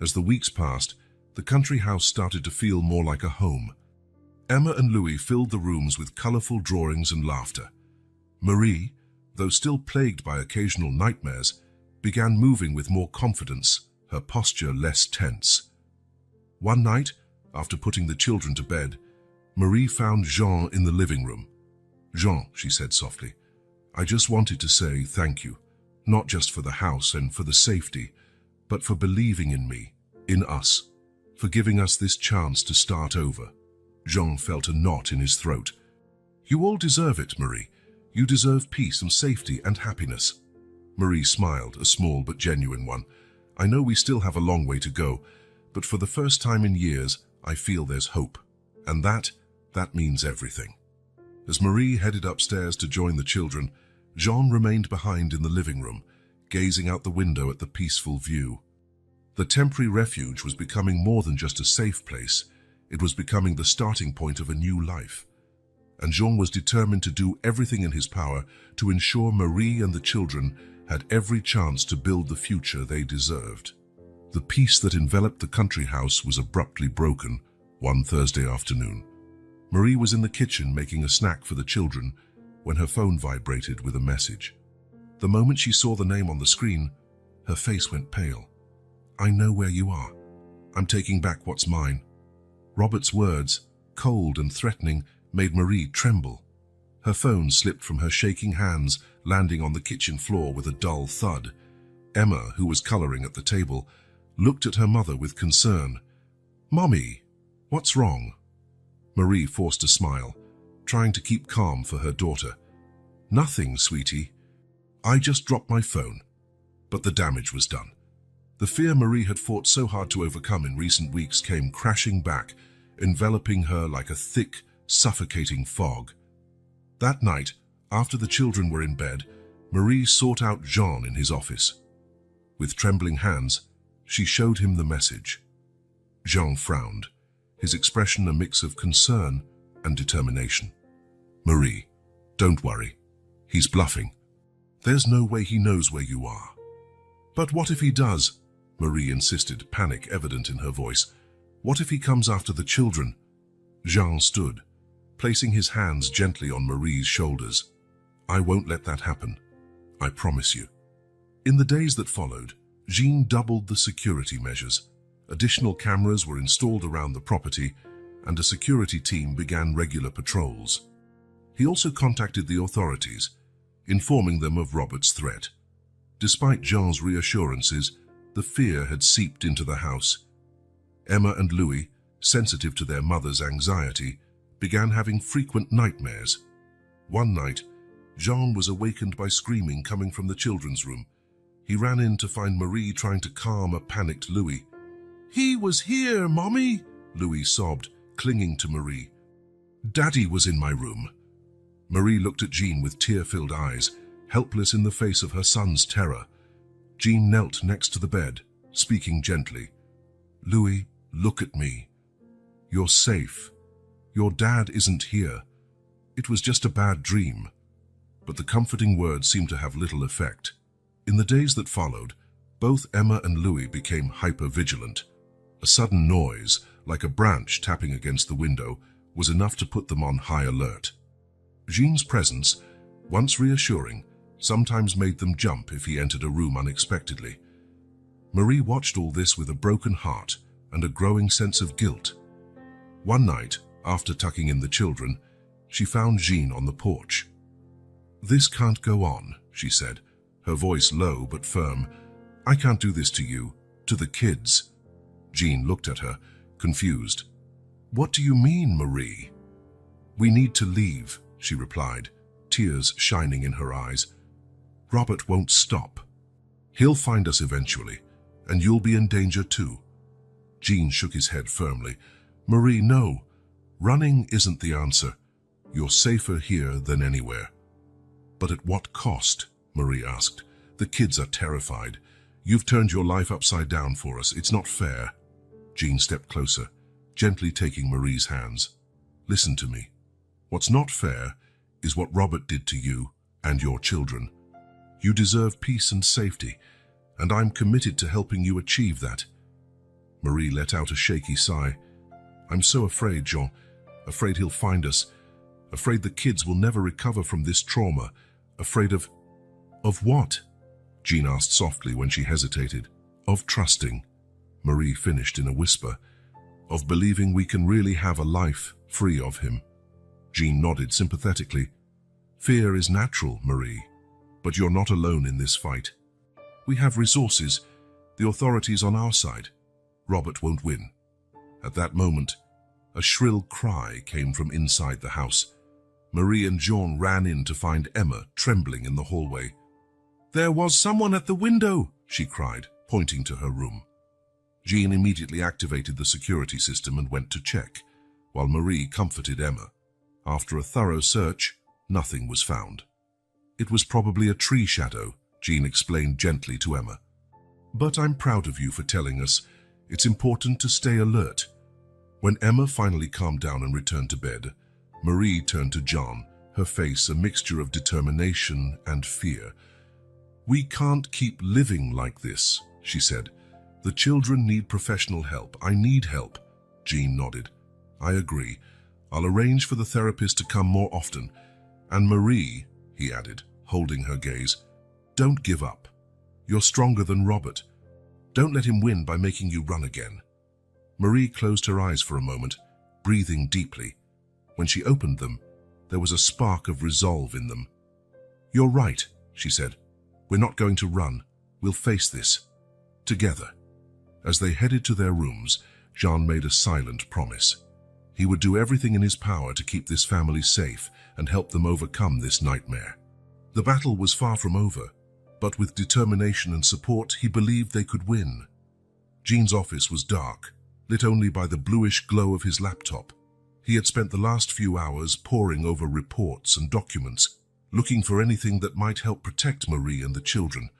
As the weeks passed, the country house started to feel more like a home. Emma and Louis filled the rooms with colorful drawings and laughter. Marie, though still plagued by occasional nightmares, began moving with more confidence, her posture less tense. One night, after putting the children to bed, Marie found Jean in the living room. "Jean," she said softly, "I just wanted to say thank you, not just for the house and for the safety, but for believing in me, in us, for giving us this chance to start over." Jean felt a knot in his throat. "You all deserve it, Marie. You deserve peace and safety and happiness." Marie smiled, a small but genuine one. "I know we still have a long way to go, but for the first time in years, I feel there's hope. And that means everything." As Marie headed upstairs to join the children, Jean remained behind in the living room, gazing out the window at the peaceful view. The temporary refuge was becoming more than just a safe place. It was becoming the starting point of a new life. And Jean was determined to do everything in his power to ensure Marie and the children had every chance to build the future they deserved. The peace that enveloped the country house was abruptly broken one Thursday afternoon. Marie was in the kitchen making a snack for the children when her phone vibrated with a message. The moment she saw the name on the screen, her face went pale. "I know where you are. I'm taking back what's mine." Robert's words, cold and threatening, made Marie tremble. Her phone slipped from her shaking hands, landing on the kitchen floor with a dull thud. Emma, who was coloring at the table, looked at her mother with concern. "Mommy, what's wrong?" Marie forced a smile, trying to keep calm for her daughter. "Nothing, sweetie. I just dropped my phone." But the damage was done. The fear Marie had fought so hard to overcome in recent weeks came crashing back, enveloping her like a thick, suffocating fog. That night, after the children were in bed, Marie sought out Jean in his office. With trembling hands, she showed him the message. Jean frowned, his expression a mix of concern and determination. "Marie, don't worry. He's bluffing. There's no way he knows where you are." "But what if he does?" Marie insisted, panic evident in her voice. "What if he comes after the children?" Jean stood, placing his hands gently on Marie's shoulders. "I won't let that happen. I promise you." In the days that followed, Jean doubled the security measures. Additional cameras were installed around the property, and a security team began regular patrols. He also contacted the authorities, informing them of Robert's threat. Despite Jean's reassurances, the fear had seeped into the house. Emma and Louis, sensitive to their mother's anxiety, began having frequent nightmares. One night, Jean was awakened by screaming coming from the children's room. He ran in to find Marie trying to calm a panicked Louis. "He was here, Mommy," Louis sobbed, clinging to Marie. "Daddy was in my room." Marie looked at Jean with tear-filled eyes, helpless in the face of her son's terror. Jean knelt next to the bed, speaking gently. "Louis, look at me. You're safe. Your dad isn't here. It was just a bad dream." But the comforting words seemed to have little effect. In the days that followed, both Emma and Louis became hyper-vigilant. A sudden noise, like a branch tapping against the window, was enough to put them on high alert. Jean's presence, once reassuring, sometimes made them jump if he entered a room unexpectedly. Marie watched all this with a broken heart and a growing sense of guilt. One night, after tucking in the children, she found Jean on the porch. "This can't go on," she said, her voice low but firm. "I can't do this to you, to the kids." Jean looked at her, confused. "What do you mean, Marie?" "We need to leave," she replied, tears shining in her eyes. "Robert won't stop. He'll find us eventually, and you'll be in danger too." Jean shook his head firmly. "Marie, no. Running isn't the answer. You're safer here than anywhere." "But at what cost?" Marie asked. "The kids are terrified. You've turned your life upside down for us. It's not fair." Jean stepped closer, gently taking Marie's hands. "Listen to me. What's not fair is what Robert did to you and your children. You deserve peace and safety, and I'm committed to helping you achieve that." Marie let out a shaky sigh. "I'm so afraid, Jean. Afraid he'll find us. Afraid the kids will never recover from this trauma. Afraid of..." "Of what?" Jean asked softly when she hesitated. "Of trusting," Marie finished in a whisper. of believing we can really have a life free of him. Jean nodded sympathetically. Fear is natural, Marie, but you're not alone in this fight. We have resources, the authorities on our side. Robert won't win. At that moment, a shrill cry came from inside the house. Marie and Jean ran in to find Emma trembling in the hallway. There was someone at the window, she cried, pointing to her room. Jean immediately activated the security system and went to check, while Marie comforted Emma. After a thorough search, nothing was found. It was probably a tree shadow, Jean explained gently to Emma. But I'm proud of you for telling us. It's important to stay alert. When Emma finally calmed down and returned to bed, Marie turned to Jean, her face a mixture of determination and fear. We can't keep living like this, she said. The children need professional help. I need help. Jean nodded. I agree. I'll arrange for the therapist to come more often. And Marie, he added, holding her gaze, don't give up. You're stronger than Robert. Don't let him win by making you run again. Marie closed her eyes for a moment, breathing deeply. When she opened them, there was a spark of resolve in them. You're right, she said. We're not going to run. We'll face this. Together. As they headed to their rooms, Jean made a silent promise. He would do everything in his power to keep this family safe and help them overcome this nightmare. The battle was far from over, but with determination and support, he believed they could win. Jean's office was dark, lit only by the bluish glow of his laptop. He had spent the last few hours poring over reports and documents, looking for anything that might help protect Marie and the children.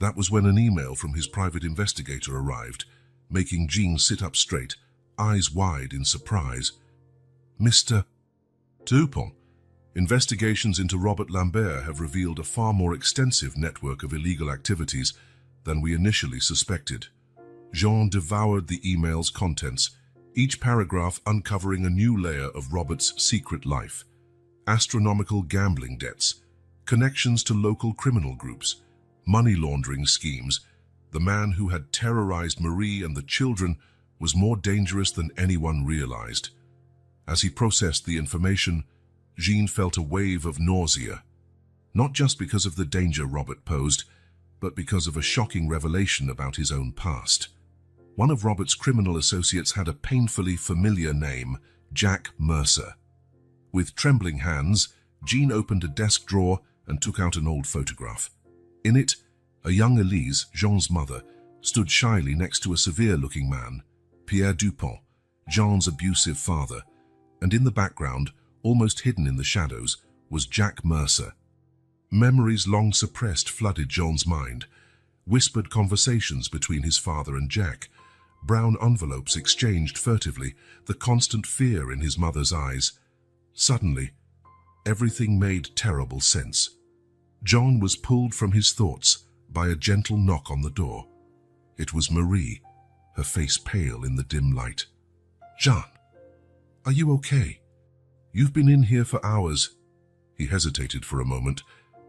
That was when an email from his private investigator arrived, making Jean sit up straight, eyes wide in surprise. Mr. Dupont, investigations into Robert Lambert have revealed a far more extensive network of illegal activities than we initially suspected. Jean devoured the email's contents, each paragraph uncovering a new layer of Robert's secret life. Astronomical gambling debts, connections to local criminal groups, money laundering schemes. The man who had terrorized Marie and the children was more dangerous than anyone realized. As he processed the information, Jean felt a wave of nausea, not just because of the danger Robert posed, but because of a shocking revelation about his own past. One of Robert's criminal associates had a painfully familiar name, Jack Mercer. With trembling hands, Jean opened a desk drawer and took out an old photograph. In it, a young Elise, Jean's mother, stood shyly next to a severe-looking man, Pierre Dupont, Jean's abusive father, and in the background, almost hidden in the shadows, was Jack Mercer. Memories long suppressed flooded Jean's mind, whispered conversations between his father and Jack, brown envelopes exchanged furtively, the constant fear in his mother's eyes. Suddenly, everything made terrible sense. Jean was pulled from his thoughts by a gentle knock on the door. It was Marie, her face pale in the dim light. Jean, are you okay? You've been in here for hours. He hesitated for a moment,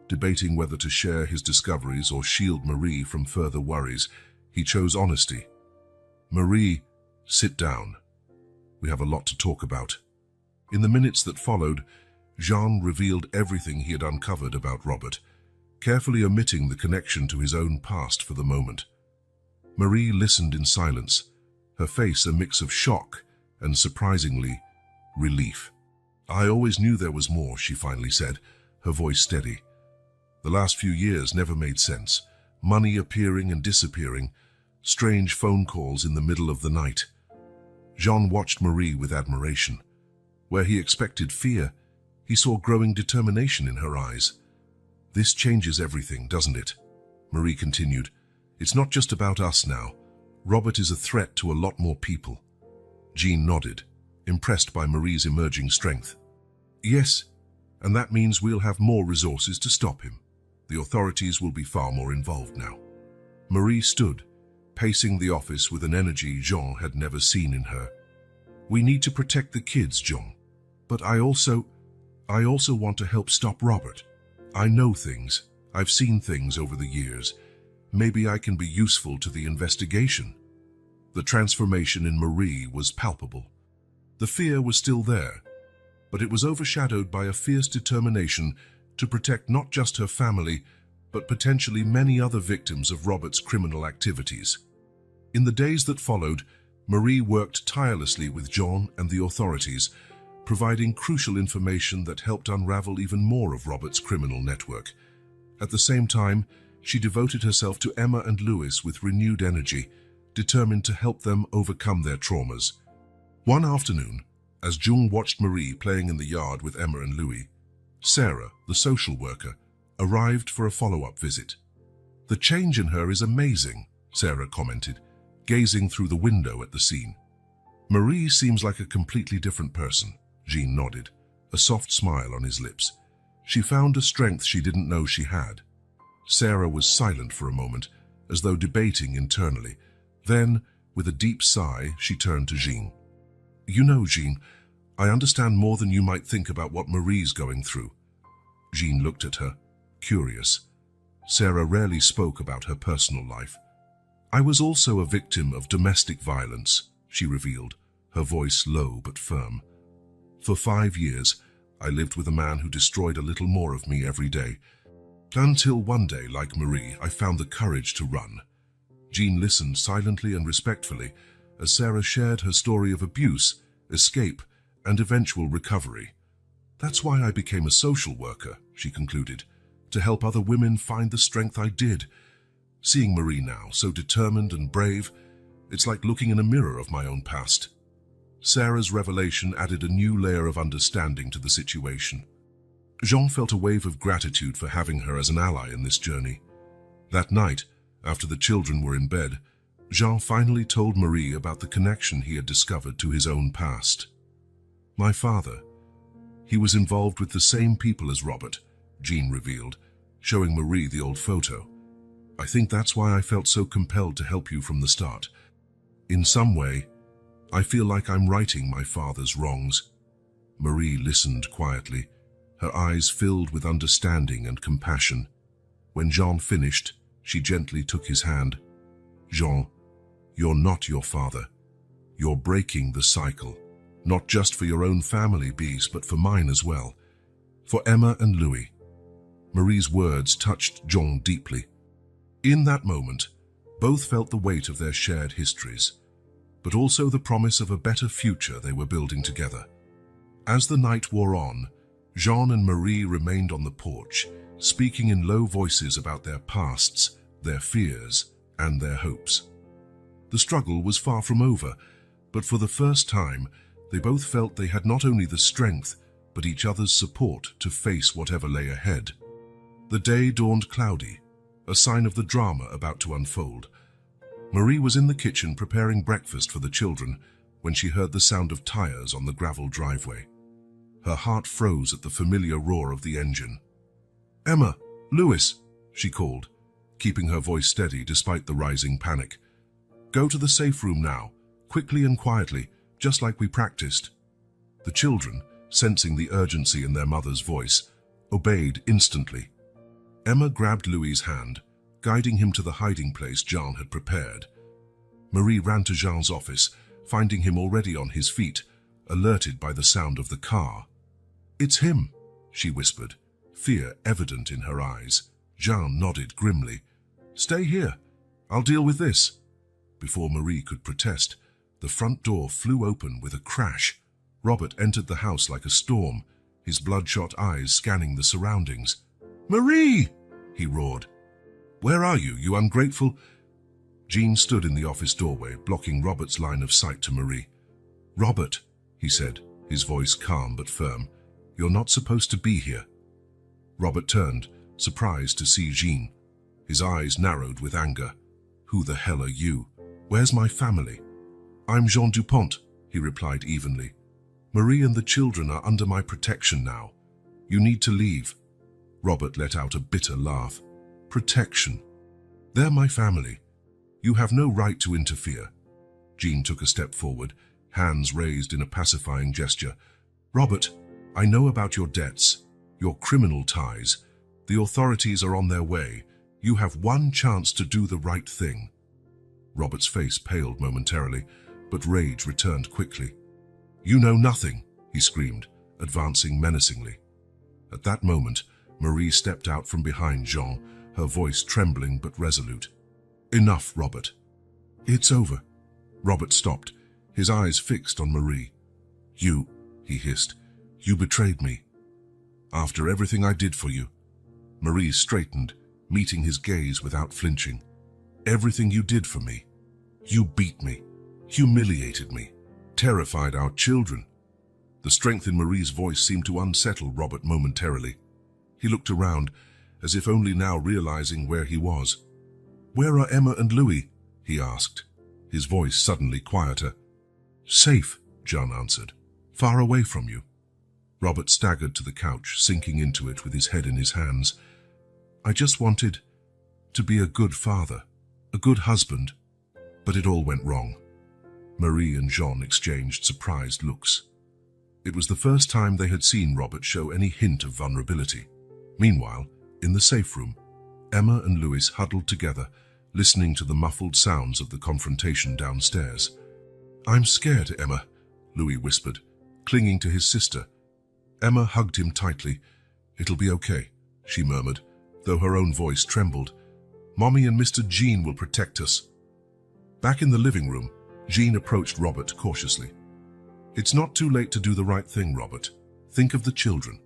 debating whether to share his discoveries or shield Marie from further worries. He chose honesty. Marie, sit down. We have a lot to talk about. In the minutes that followed, Jean revealed everything he had uncovered about Robert, carefully omitting the connection to his own past for the moment. Marie listened in silence, her face a mix of shock and, surprisingly, relief. I always knew there was more, she finally said, her voice steady. The last few years never made sense. Money appearing and disappearing, strange phone calls in the middle of the night. Jean watched Marie with admiration. Where he expected fear, he saw growing determination in her eyes. This changes everything, doesn't it? Marie continued. It's not just about us now. Robert is a threat to a lot more people. Jean nodded, impressed by Marie's emerging strength. Yes, and that means we'll have more resources to stop him. The authorities will be far more involved now. Marie stood, pacing the office with an energy Jean had never seen in her. We need to protect the kids, Jean. But I also want to help stop Robert. I know things. I've seen things over the years. Maybe I can be useful to the investigation. The transformation in Marie was palpable. The fear was still there, but it was overshadowed by a fierce determination to protect not just her family, but potentially many other victims of Robert's criminal activities. In the days that followed, Marie worked tirelessly with Jean and the authorities, providing crucial information that helped unravel even more of Robert's criminal network. At the same time, she devoted herself to Emma and Louis with renewed energy, determined to help them overcome their traumas. One afternoon, as Jung watched Marie playing in the yard with Emma and Louis, Sarah, the social worker, arrived for a follow-up visit. "The change in her is amazing," Sarah commented, gazing through the window at the scene. "Marie seems like a completely different person," Jean nodded, a soft smile on his lips. "She found a strength she didn't know she had." Sarah was silent for a moment, as though debating internally. Then, with a deep sigh, she turned to Jean. "You know, Jean, I understand more than you might think about what Marie's going through." Jean looked at her, curious. Sarah rarely spoke about her personal life. "I was also a victim of domestic violence," she revealed, her voice low but firm. "For 5 years, I lived with a man who destroyed a little more of me every day. Until one day, like Marie, I found the courage to run." Jean listened silently and respectfully as Sarah shared her story of abuse, escape, and eventual recovery. "That's why I became a social worker," she concluded, "to help other women find the strength I did. Seeing Marie now, so determined and brave, it's like looking in a mirror of my own past." Sarah's revelation added a new layer of understanding to the situation. Jean felt a wave of gratitude for having her as an ally in this journey. That night, after the children were in bed, Jean finally told Marie about the connection he had discovered to his own past. "My father. He was involved with the same people as Robert," Jean revealed, showing Marie the old photo. "I think that's why I felt so compelled to help you from the start. In some way, I feel like I'm righting my father's wrongs." Marie listened quietly, her eyes filled with understanding and compassion. When Jean finished, she gently took his hand. "Jean, you're not your father. You're breaking the cycle, not just for your own family, Bees, but for mine as well. For Emma and Louis." Marie's words touched Jean deeply. In that moment, both felt the weight of their shared histories, but also the promise of a better future they were building together. As the night wore on, Jean and Marie remained on the porch, speaking in low voices about their pasts, their fears, and their hopes. The struggle was far from over, but for the first time, they both felt they had not only the strength, but each other's support to face whatever lay ahead. The day dawned cloudy, a sign of the drama about to unfold. Marie was in the kitchen preparing breakfast for the children when she heard the sound of tires on the gravel driveway. Her heart froze at the familiar roar of the engine. "Emma, Louis," she called, keeping her voice steady despite the rising panic. "Go to the safe room now, quickly and quietly, just like we practiced." The children, sensing the urgency in their mother's voice, obeyed instantly. Emma grabbed Louis's hand, guiding him to the hiding place Jean had prepared. Marie ran to Jean's office, finding him already on his feet, alerted by the sound of the car. "It's him," she whispered, fear evident in her eyes. Jean nodded grimly. "Stay here. I'll deal with this." Before Marie could protest, the front door flew open with a crash. Robert entered the house like a storm, his bloodshot eyes scanning the surroundings. "Marie!" he roared. "Where are you, you ungrateful—" Jean stood in the office doorway, blocking Robert's line of sight to Marie. "Robert," he said, his voice calm but firm, "you're not supposed to be here." Robert turned, surprised to see Jean. His eyes narrowed with anger. "Who the hell are you? Where's my family?" "I'm Jean Dupont," he replied evenly. "Marie and the children are under my protection now. You need to leave." Robert let out a bitter laugh. "Protection? They're my family. You have no right to interfere." Jean took a step forward, hands raised in a pacifying gesture. "Robert, I know about your debts, your criminal ties. The authorities are on their way. You have one chance to do the right thing." Robert's face paled momentarily, but rage returned quickly. "You know nothing," he screamed, advancing menacingly. At that moment, Marie stepped out from behind Jean, her voice trembling but resolute. "Enough, Robert." "It's over." Robert stopped, his eyes fixed on Marie. "You," he hissed, "you betrayed me. After everything I did for you." Marie straightened, meeting his gaze without flinching. "Everything you did for me. You beat me, humiliated me, terrified our children." The strength in Marie's voice seemed to unsettle Robert momentarily. He looked around, as if only now realizing where he was. "Where are Emma and Louis?" he asked, his voice suddenly quieter. "Safe," John answered. "Far away from you." Robert staggered to the couch, sinking into it with his head in his hands. "I just wanted to be a good father, a good husband, but it all went wrong." Marie and Jean exchanged surprised looks. It was the first time they had seen Robert show any hint of vulnerability. Meanwhile, in the safe room, Emma and Louis huddled together, listening to the muffled sounds of the confrontation downstairs. "I'm scared, Emma," Louis whispered, clinging to his sister. Emma hugged him tightly. "It'll be okay," she murmured, though her own voice trembled. "Mommy and Mr. Jean will protect us." Back in the living room, Jean approached Robert cautiously. "It's not too late to do the right thing, Robert. Think of the children."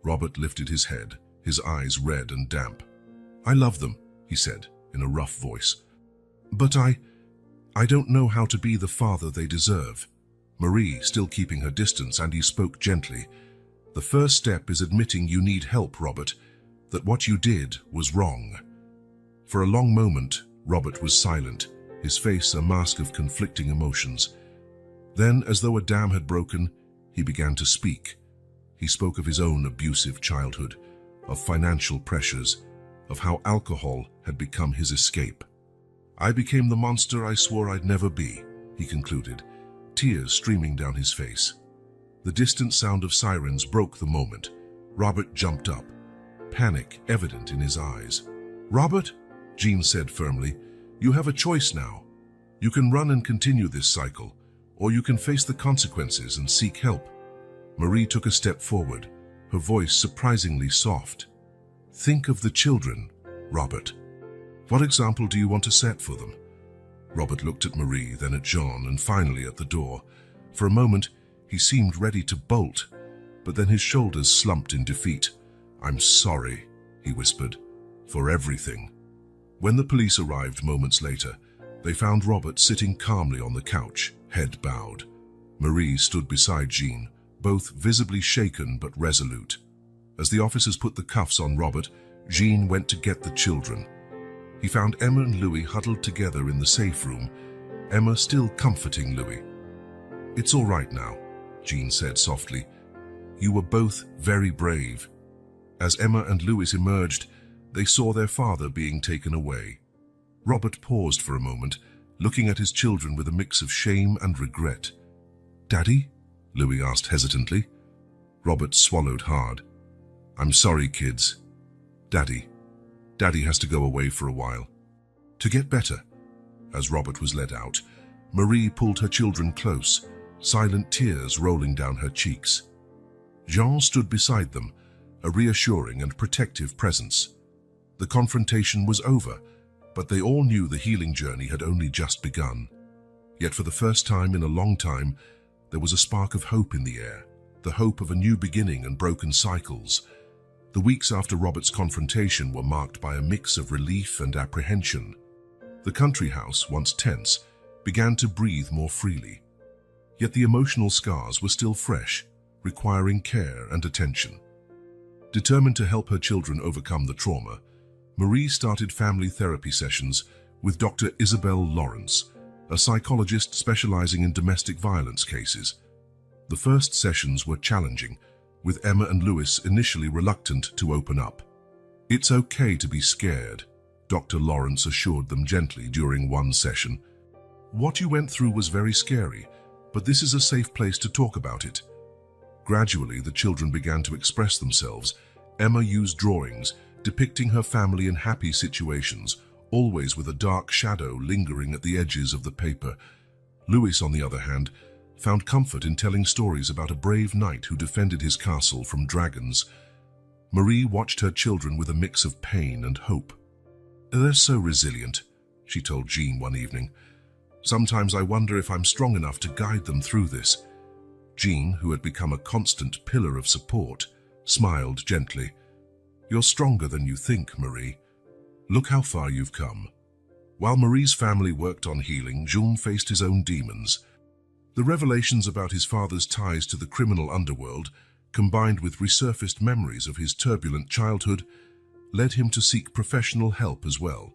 Robert lifted his head, his eyes red and damp. "I love them," he said, in a rough voice. "But I don't know how to be the father they deserve." Marie, still keeping her distance, and he spoke gently. "The first step is admitting you need help, Robert, that what you did was wrong." For a long moment, Robert was silent, his face a mask of conflicting emotions. Then, as though a dam had broken, he began to speak. He spoke of his own abusive childhood, of financial pressures, of how alcohol had become his escape. "I became the monster I swore I'd never be," he concluded, tears streaming down his face. The distant sound of sirens broke the moment. Robert jumped up, panic evident in his eyes. "Robert," Jean said firmly, "you have a choice now. You can run and continue this cycle, or you can face the consequences and seek help." Marie took a step forward, her voice surprisingly soft. "Think of the children, Robert. What example do you want to set for them?" Robert looked at Marie, then at Jean, and finally at the door. For a moment, he seemed ready to bolt, but then his shoulders slumped in defeat. "I'm sorry," he whispered, "for everything." When the police arrived moments later, they found Robert sitting calmly on the couch, head bowed. Marie stood beside Jean, both visibly shaken but resolute. As the officers put the cuffs on Robert, Jean went to get the children. He found Emma and Louis huddled together in the safe room, Emma still comforting Louis. "It's all right now," Jean said softly. "You were both very brave." As Emma and Louis emerged, they saw their father being taken away. Robert paused for a moment, looking at his children with a mix of shame and regret. "Daddy?" Louis asked hesitantly. Robert swallowed hard. "I'm sorry, kids. Daddy has to go away for a while. To get better." As Robert was led out, Marie pulled her children close, silent tears rolling down her cheeks. Jean stood beside them, a reassuring and protective presence. The confrontation was over, but they all knew the healing journey had only just begun. Yet for the first time in a long time, there was a spark of hope in the air, the hope of a new beginning and broken cycles. The weeks after Robert's confrontation were marked by a mix of relief and apprehension. The country house, once tense, began to breathe more freely. Yet the emotional scars were still fresh, requiring care and attention. Determined to help her children overcome the trauma, Marie started family therapy sessions with Dr. Isabel Lawrence, a psychologist specializing in domestic violence cases. The first sessions were challenging, with Emma and Louis initially reluctant to open up. "It's okay to be scared," Dr. Lawrence assured them gently during one session. "What you went through was very scary, but this is a safe place to talk about it." Gradually, the children began to express themselves. Emma used drawings, depicting her family in happy situations, always with a dark shadow lingering at the edges of the paper. Louis, on the other hand, found comfort in telling stories about a brave knight who defended his castle from dragons. Marie watched her children with a mix of pain and hope. "They're so resilient," she told Jean one evening. "Sometimes I wonder if I'm strong enough to guide them through this." Jean, who had become a constant pillar of support, smiled gently. "You're stronger than you think, Marie. Look how far you've come." While Marie's family worked on healing, Jean faced his own demons. The revelations about his father's ties to the criminal underworld, combined with resurfaced memories of his turbulent childhood, led him to seek professional help as well.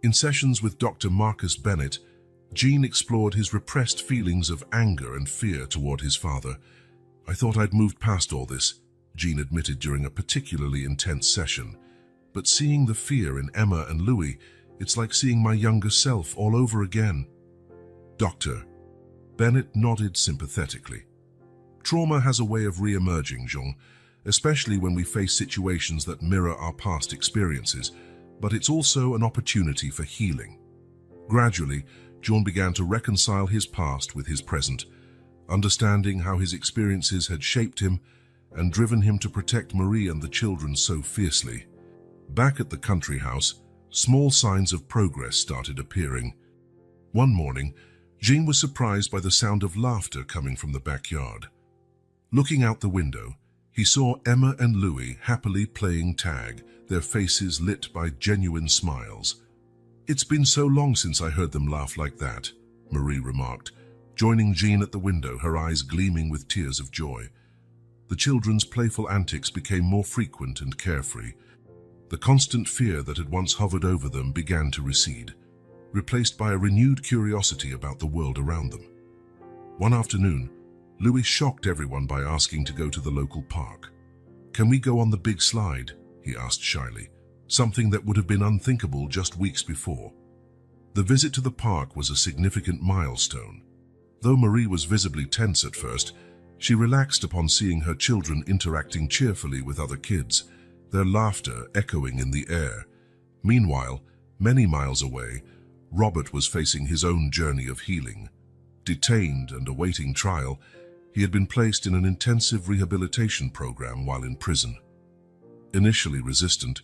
In sessions with Dr. Marcus Bennett, Jean explored his repressed feelings of anger and fear toward his father. "I thought I'd moved past all this," Jean admitted during a particularly intense session. "But seeing the fear in Emma and Louis, it's like seeing my younger self all over again." Dr. Bennett nodded sympathetically. "Trauma has a way of re-emerging, Jean, especially when we face situations that mirror our past experiences, but it's also an opportunity for healing." Gradually, Jean began to reconcile his past with his present, understanding how his experiences had shaped him and driven him to protect Marie and the children so fiercely. Back at the country house, small signs of progress started appearing. One morning, Jean was surprised by the sound of laughter coming from the backyard. Looking out the window, he saw Emma and Louis happily playing tag, their faces lit by genuine smiles. "It's been so long since I heard them laugh like that," Marie remarked, joining Jean at the window, her eyes gleaming with tears of joy. The children's playful antics became more frequent and carefree. The constant fear that had once hovered over them began to recede, replaced by a renewed curiosity about the world around them. One afternoon, Louis shocked everyone by asking to go to the local park. "Can we go on the big slide?" he asked shyly, something that would have been unthinkable just weeks before. The visit to the park was a significant milestone. Though Marie was visibly tense at first, she relaxed upon seeing her children interacting cheerfully with other kids, their laughter echoing in the air. Meanwhile, many miles away, Robert was facing his own journey of healing. Detained and awaiting trial, he had been placed in an intensive rehabilitation program while in prison. Initially resistant,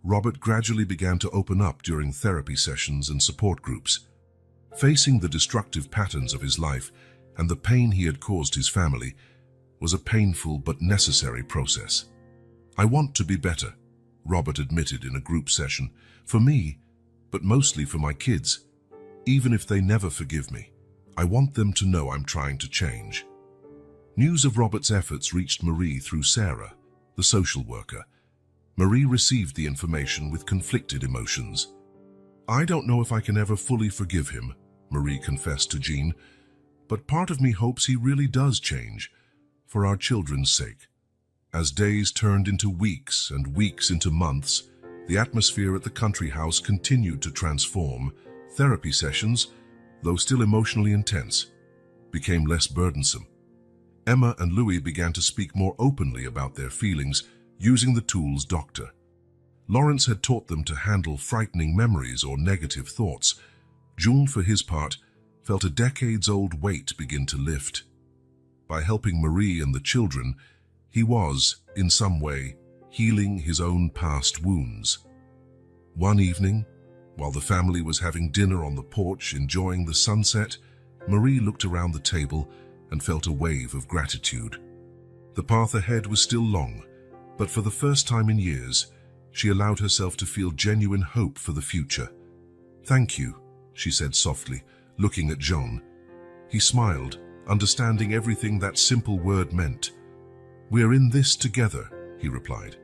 Robert gradually began to open up during therapy sessions and support groups. Facing the destructive patterns of his life and the pain he had caused his family was a painful but necessary process. "I want to be better," Robert admitted in a group session, "for me, but mostly for my kids. Even if they never forgive me, I want them to know I'm trying to change." News of Robert's efforts reached Marie through Sarah, the social worker. Marie received the information with conflicted emotions. "I don't know if I can ever fully forgive him," Marie confessed to Jean, "but part of me hopes he really does change, for our children's sake." As days turned into weeks and weeks into months, the atmosphere at the country house continued to transform. Therapy sessions, though still emotionally intense, became less burdensome. Emma and Louis began to speak more openly about their feelings, using the tools Dr. Lawrence had taught them to handle frightening memories or negative thoughts. Jules, for his part, felt a decades-old weight begin to lift. By helping Marie and the children, he was, in some way, healing his own past wounds. One evening, while the family was having dinner on the porch enjoying the sunset, Marie looked around the table and felt a wave of gratitude. The path ahead was still long, but for the first time in years, she allowed herself to feel genuine hope for the future. "Thank you," she said softly, looking at Jean. He smiled, understanding everything that simple word meant. "We're in this together," he replied.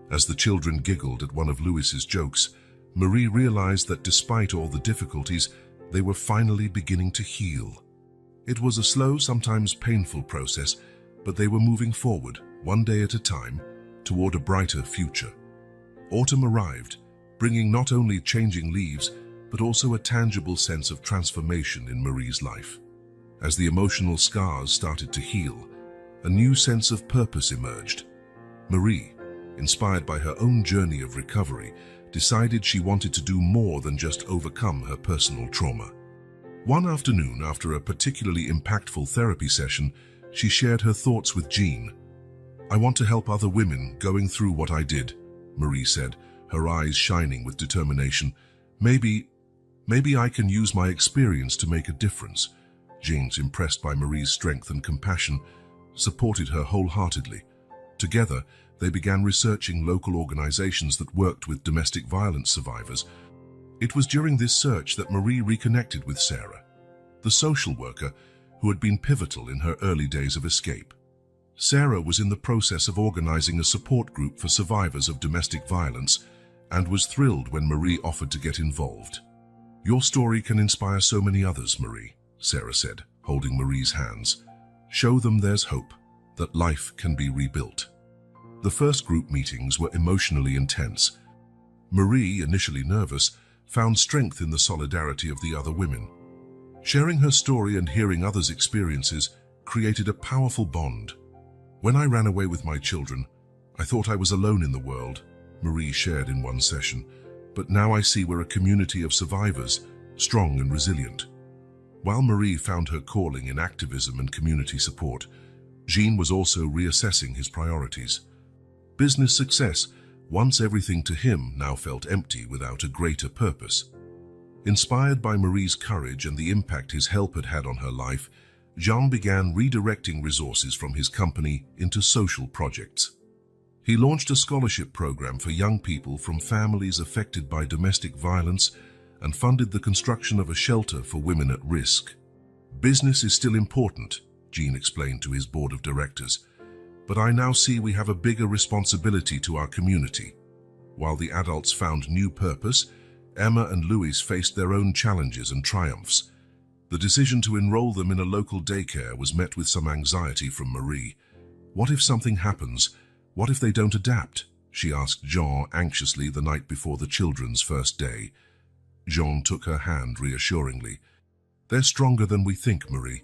As the children giggled at one of Louis's jokes, Marie realized that despite all the difficulties, they were finally beginning to heal. It was a slow, sometimes painful process, but they were moving forward, one day at a time, toward a brighter future. Autumn arrived, bringing not only changing leaves, but also a tangible sense of transformation in Marie's life. As the emotional scars started to heal, a new sense of purpose emerged. Marie, inspired by her own journey of recovery, decided she wanted to do more than just overcome her personal trauma. One afternoon, after a particularly impactful therapy session, she shared her thoughts with Jean. "I want to help other women going through what I did," Marie said, her eyes shining with determination. Maybe I can use my experience to make a difference." Jean, impressed by Marie's strength and compassion, supported her wholeheartedly. Together, they began researching local organizations that worked with domestic violence survivors. It was during this search that Marie reconnected with Sarah, the social worker who had been pivotal in her early days of escape. Sarah was in the process of organizing a support group for survivors of domestic violence and was thrilled when Marie offered to get involved. "Your story can inspire so many others, Marie," Sarah said, holding Marie's hands. "Show them there's hope, that life can be rebuilt." The first group meetings were emotionally intense. Marie, initially nervous, found strength in the solidarity of the other women. Sharing her story and hearing others' experiences created a powerful bond. "When I ran away with my children, I thought I was alone in the world," Marie shared in one session, "but now I see we're a community of survivors, strong and resilient." While Marie found her calling in activism and community support, Jean was also reassessing his priorities. Business success, once everything to him, now felt empty without a greater purpose. Inspired by Marie's courage and the impact his help had had on her life, Jean began redirecting resources from his company into social projects. He launched a scholarship program for young people from families affected by domestic violence and funded the construction of a shelter for women at risk. "Business is still important," Jean explained to his board of directors, "but I now see we have a bigger responsibility to our community." While the adults found new purpose, Emma and Louis faced their own challenges and triumphs. The decision to enroll them in a local daycare was met with some anxiety from Marie. "What if something happens? What if they don't adapt?" she asked Jean anxiously the night before the children's first day. Jean took her hand reassuringly. "They're stronger than we think, Marie,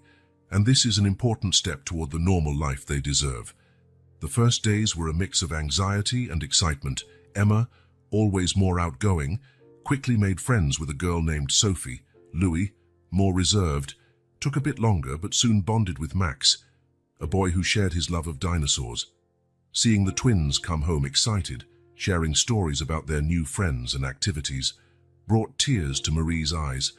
and this is an important step toward the normal life they deserve." The first days were a mix of anxiety and excitement. Emma, always more outgoing, quickly made friends with a girl named Sophie. Louis, more reserved, took a bit longer but soon bonded with Max, a boy who shared his love of dinosaurs. Seeing the twins come home excited, sharing stories about their new friends and activities, brought tears to Marie's eyes.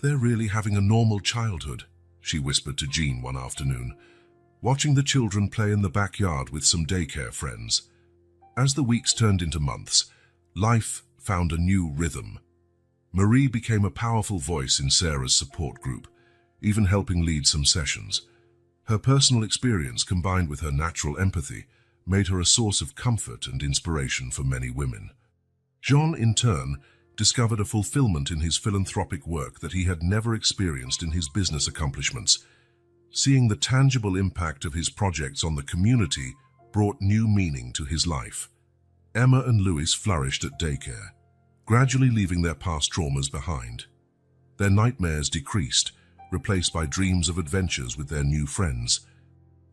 "They're really having a normal childhood," she whispered to Jean one afternoon, watching the children play in the backyard with some daycare friends. As the weeks turned into months, life found a new rhythm. Marie became a powerful voice in Sarah's support group, even helping lead some sessions. Her personal experience, combined with her natural empathy, made her a source of comfort and inspiration for many women. Jean, in turn, discovered a fulfillment in his philanthropic work that he had never experienced in his business accomplishments. Seeing the tangible impact of his projects on the community brought new meaning to his life. Emma and Louis flourished at daycare, gradually leaving their past traumas behind. Their nightmares decreased, replaced by dreams of adventures with their new friends.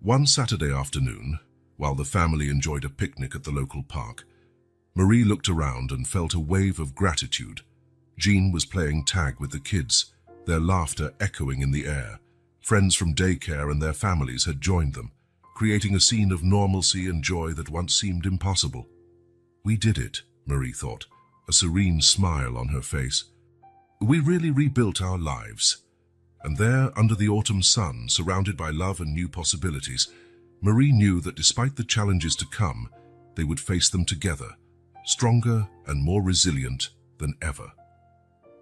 One Saturday afternoon, while the family enjoyed a picnic at the local park, Marie looked around and felt a wave of gratitude. Jean was playing tag with the kids, their laughter echoing in the air. Friends from daycare and their families had joined them, creating a scene of normalcy and joy that once seemed impossible. "We did it," Marie thought, a serene smile on her face. "We really rebuilt our lives." And there, under the autumn sun, surrounded by love and new possibilities, Marie knew that despite the challenges to come, they would face them together, stronger and more resilient than ever.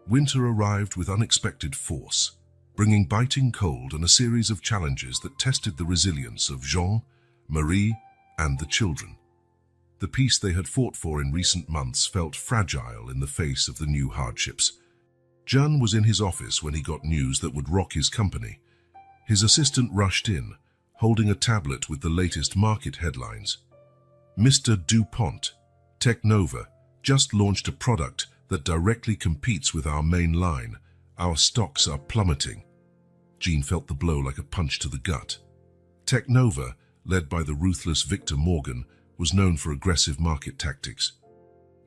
Winter arrived with unexpected force, bringing biting cold and a series of challenges that tested the resilience of Jean, Marie, and the children. The peace they had fought for in recent months felt fragile in the face of the new hardships. Jean was in his office when he got news that would rock his company. His assistant rushed in, holding a tablet with the latest market headlines. "Mr. DuPont, Technova, just launched a product that directly competes with our main line. Our stocks are plummeting." Jean felt the blow like a punch to the gut. Technova, led by the ruthless Victor Morgan, was known for aggressive market tactics.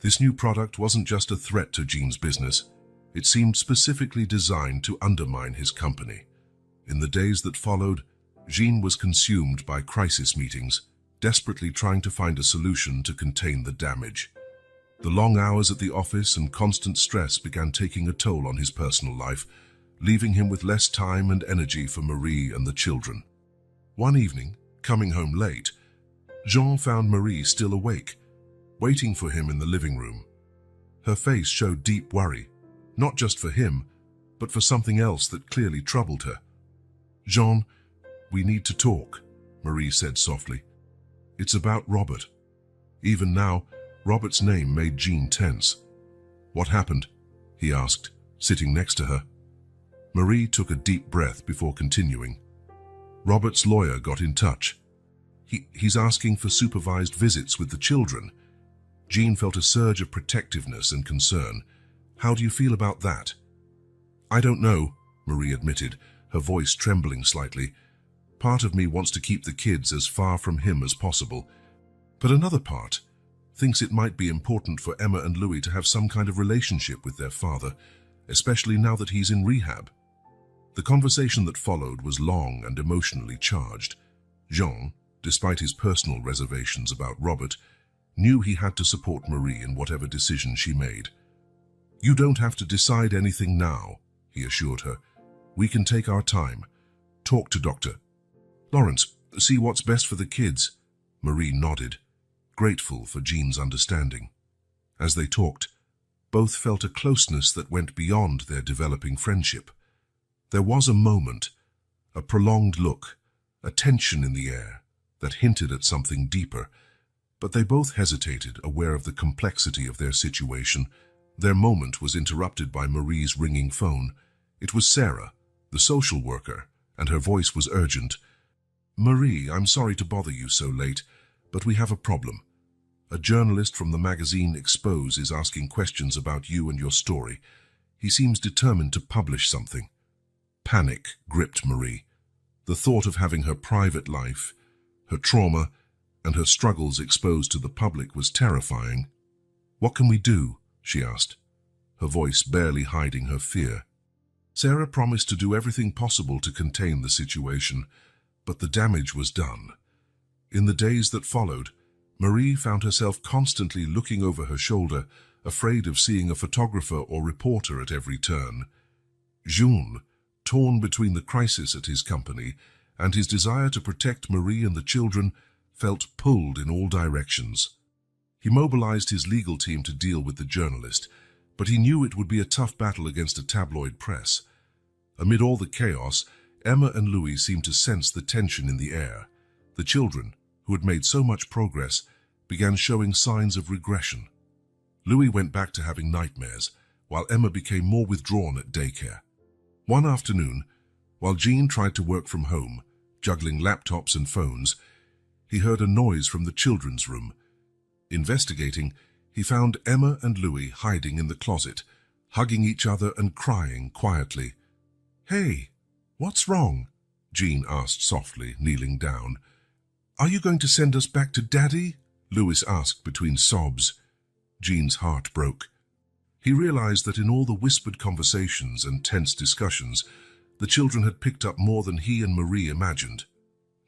This new product wasn't just a threat to Jean's business. It seemed specifically designed to undermine his company. In the days that followed, Jean was consumed by crisis meetings, desperately trying to find a solution to contain the damage. The long hours at the office and constant stress began taking a toll on his personal life, leaving him with less time and energy for Marie and the children. One evening, coming home late, Jean found Marie still awake, waiting for him in the living room. Her face showed deep worry, not just for him, but for something else that clearly troubled her. "Jean, we need to talk," Marie said softly. "It's about Robert." Even now, Robert's name made Jean tense. "What happened?" he asked, sitting next to her. Marie took a deep breath before continuing. "Robert's lawyer got in touch. He's asking for supervised visits with the children." Jean felt a surge of protectiveness and concern. "How do you feel about that?" "I don't know," Marie admitted, her voice trembling slightly. "Part of me wants to keep the kids as far from him as possible, but another part thinks it might be important for Emma and Louis to have some kind of relationship with their father, especially now that he's in rehab." The conversation that followed was long and emotionally charged. Jean, despite his personal reservations about Robert, knew he had to support Marie in whatever decision she made. "You don't have to decide anything now," he assured her. "We can take our time. Talk to Dr. Lawrence, see what's best for the kids." Marie nodded, grateful for Jean's understanding. As they talked, both felt a closeness that went beyond their developing friendship. There was a moment, a prolonged look, a tension in the air that hinted at something deeper, but they both hesitated, aware of the complexity of their situation. Their moment was interrupted by Marie's ringing phone. It was Sarah, the social worker, and her voice was urgent. "Marie, I'm sorry to bother you so late, but we have a problem. A journalist from the magazine Expose is asking questions about you and your story. He seems determined to publish something." Panic gripped Marie. The thought of having her private life, her trauma, and her struggles exposed to the public was terrifying. "What can we do?" she asked, her voice barely hiding her fear. Sarah promised to do everything possible to contain the situation, but the damage was done. In the days that followed, Marie found herself constantly looking over her shoulder, afraid of seeing a photographer or reporter at every turn. Jean, torn between the crisis at his company and his desire to protect Marie and the children, felt pulled in all directions. He mobilized his legal team to deal with the journalist, but he knew it would be a tough battle against a tabloid press. Amid all the chaos, Emma and Louis seemed to sense the tension in the air. The children, who had made so much progress, began showing signs of regression. Louis went back to having nightmares, while Emma became more withdrawn at daycare. One afternoon, while Jean tried to work from home, juggling laptops and phones, he heard a noise from the children's room. Investigating, he found Emma and Louis hiding in the closet, hugging each other and crying quietly. "Hey, what's wrong?" Jean asked softly, kneeling down. "Are you going to send us back to Daddy?" Louis asked between sobs. Jean's heart broke. He realized that in all the whispered conversations and tense discussions, the children had picked up more than he and Marie imagined.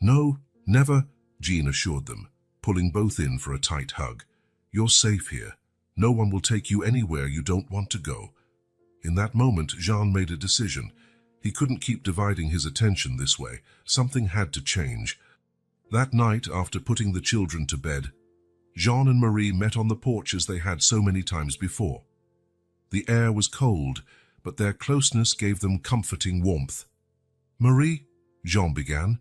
"No, never," Jean assured them, pulling both in for a tight hug. "You're safe here. No one will take you anywhere you don't want to go." In that moment, Jean made a decision. He couldn't keep dividing his attention this way. Something had to change. That night, after putting the children to bed, Jean and Marie met on the porch as they had so many times before. The air was cold, but their closeness gave them comforting warmth. "Marie," Jean began,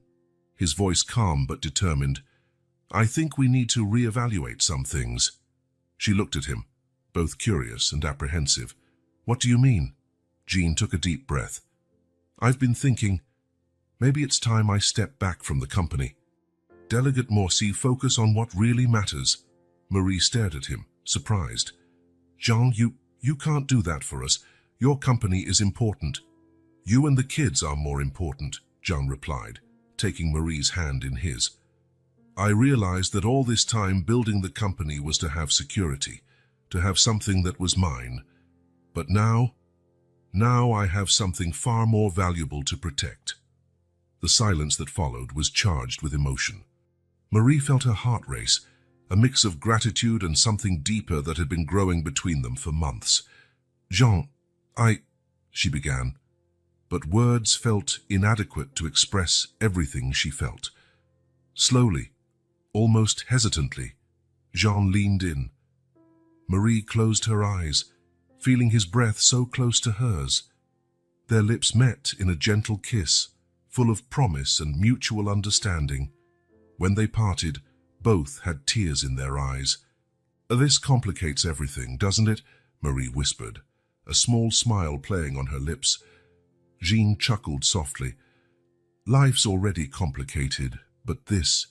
his voice calm but determined, "I think we need to reevaluate some things." She looked at him, both curious and apprehensive. "What do you mean?" Jean took a deep breath. "I've been thinking, maybe it's time I step back from the company. Delegate Morsi, focus on what really matters." Marie stared at him, surprised. "Jean, you can't do that for us. Your company is important." "You and the kids are more important," Jean replied, taking Marie's hand in his. "I realized that all this time building the company was to have security, to have something that was mine. But now I have something far more valuable to protect." The silence that followed was charged with emotion. Marie felt her heart race, a mix of gratitude and something deeper that had been growing between them for months. "Jean, she began, but words felt inadequate to express everything she felt. Slowly, almost hesitantly, Jean leaned in. Marie closed her eyes, feeling his breath so close to hers. Their lips met in a gentle kiss, full of promise and mutual understanding. When they parted, both had tears in their eyes. "This complicates everything, doesn't it?" Marie whispered, a small smile playing on her lips. Jean chuckled softly. "Life's already complicated, but this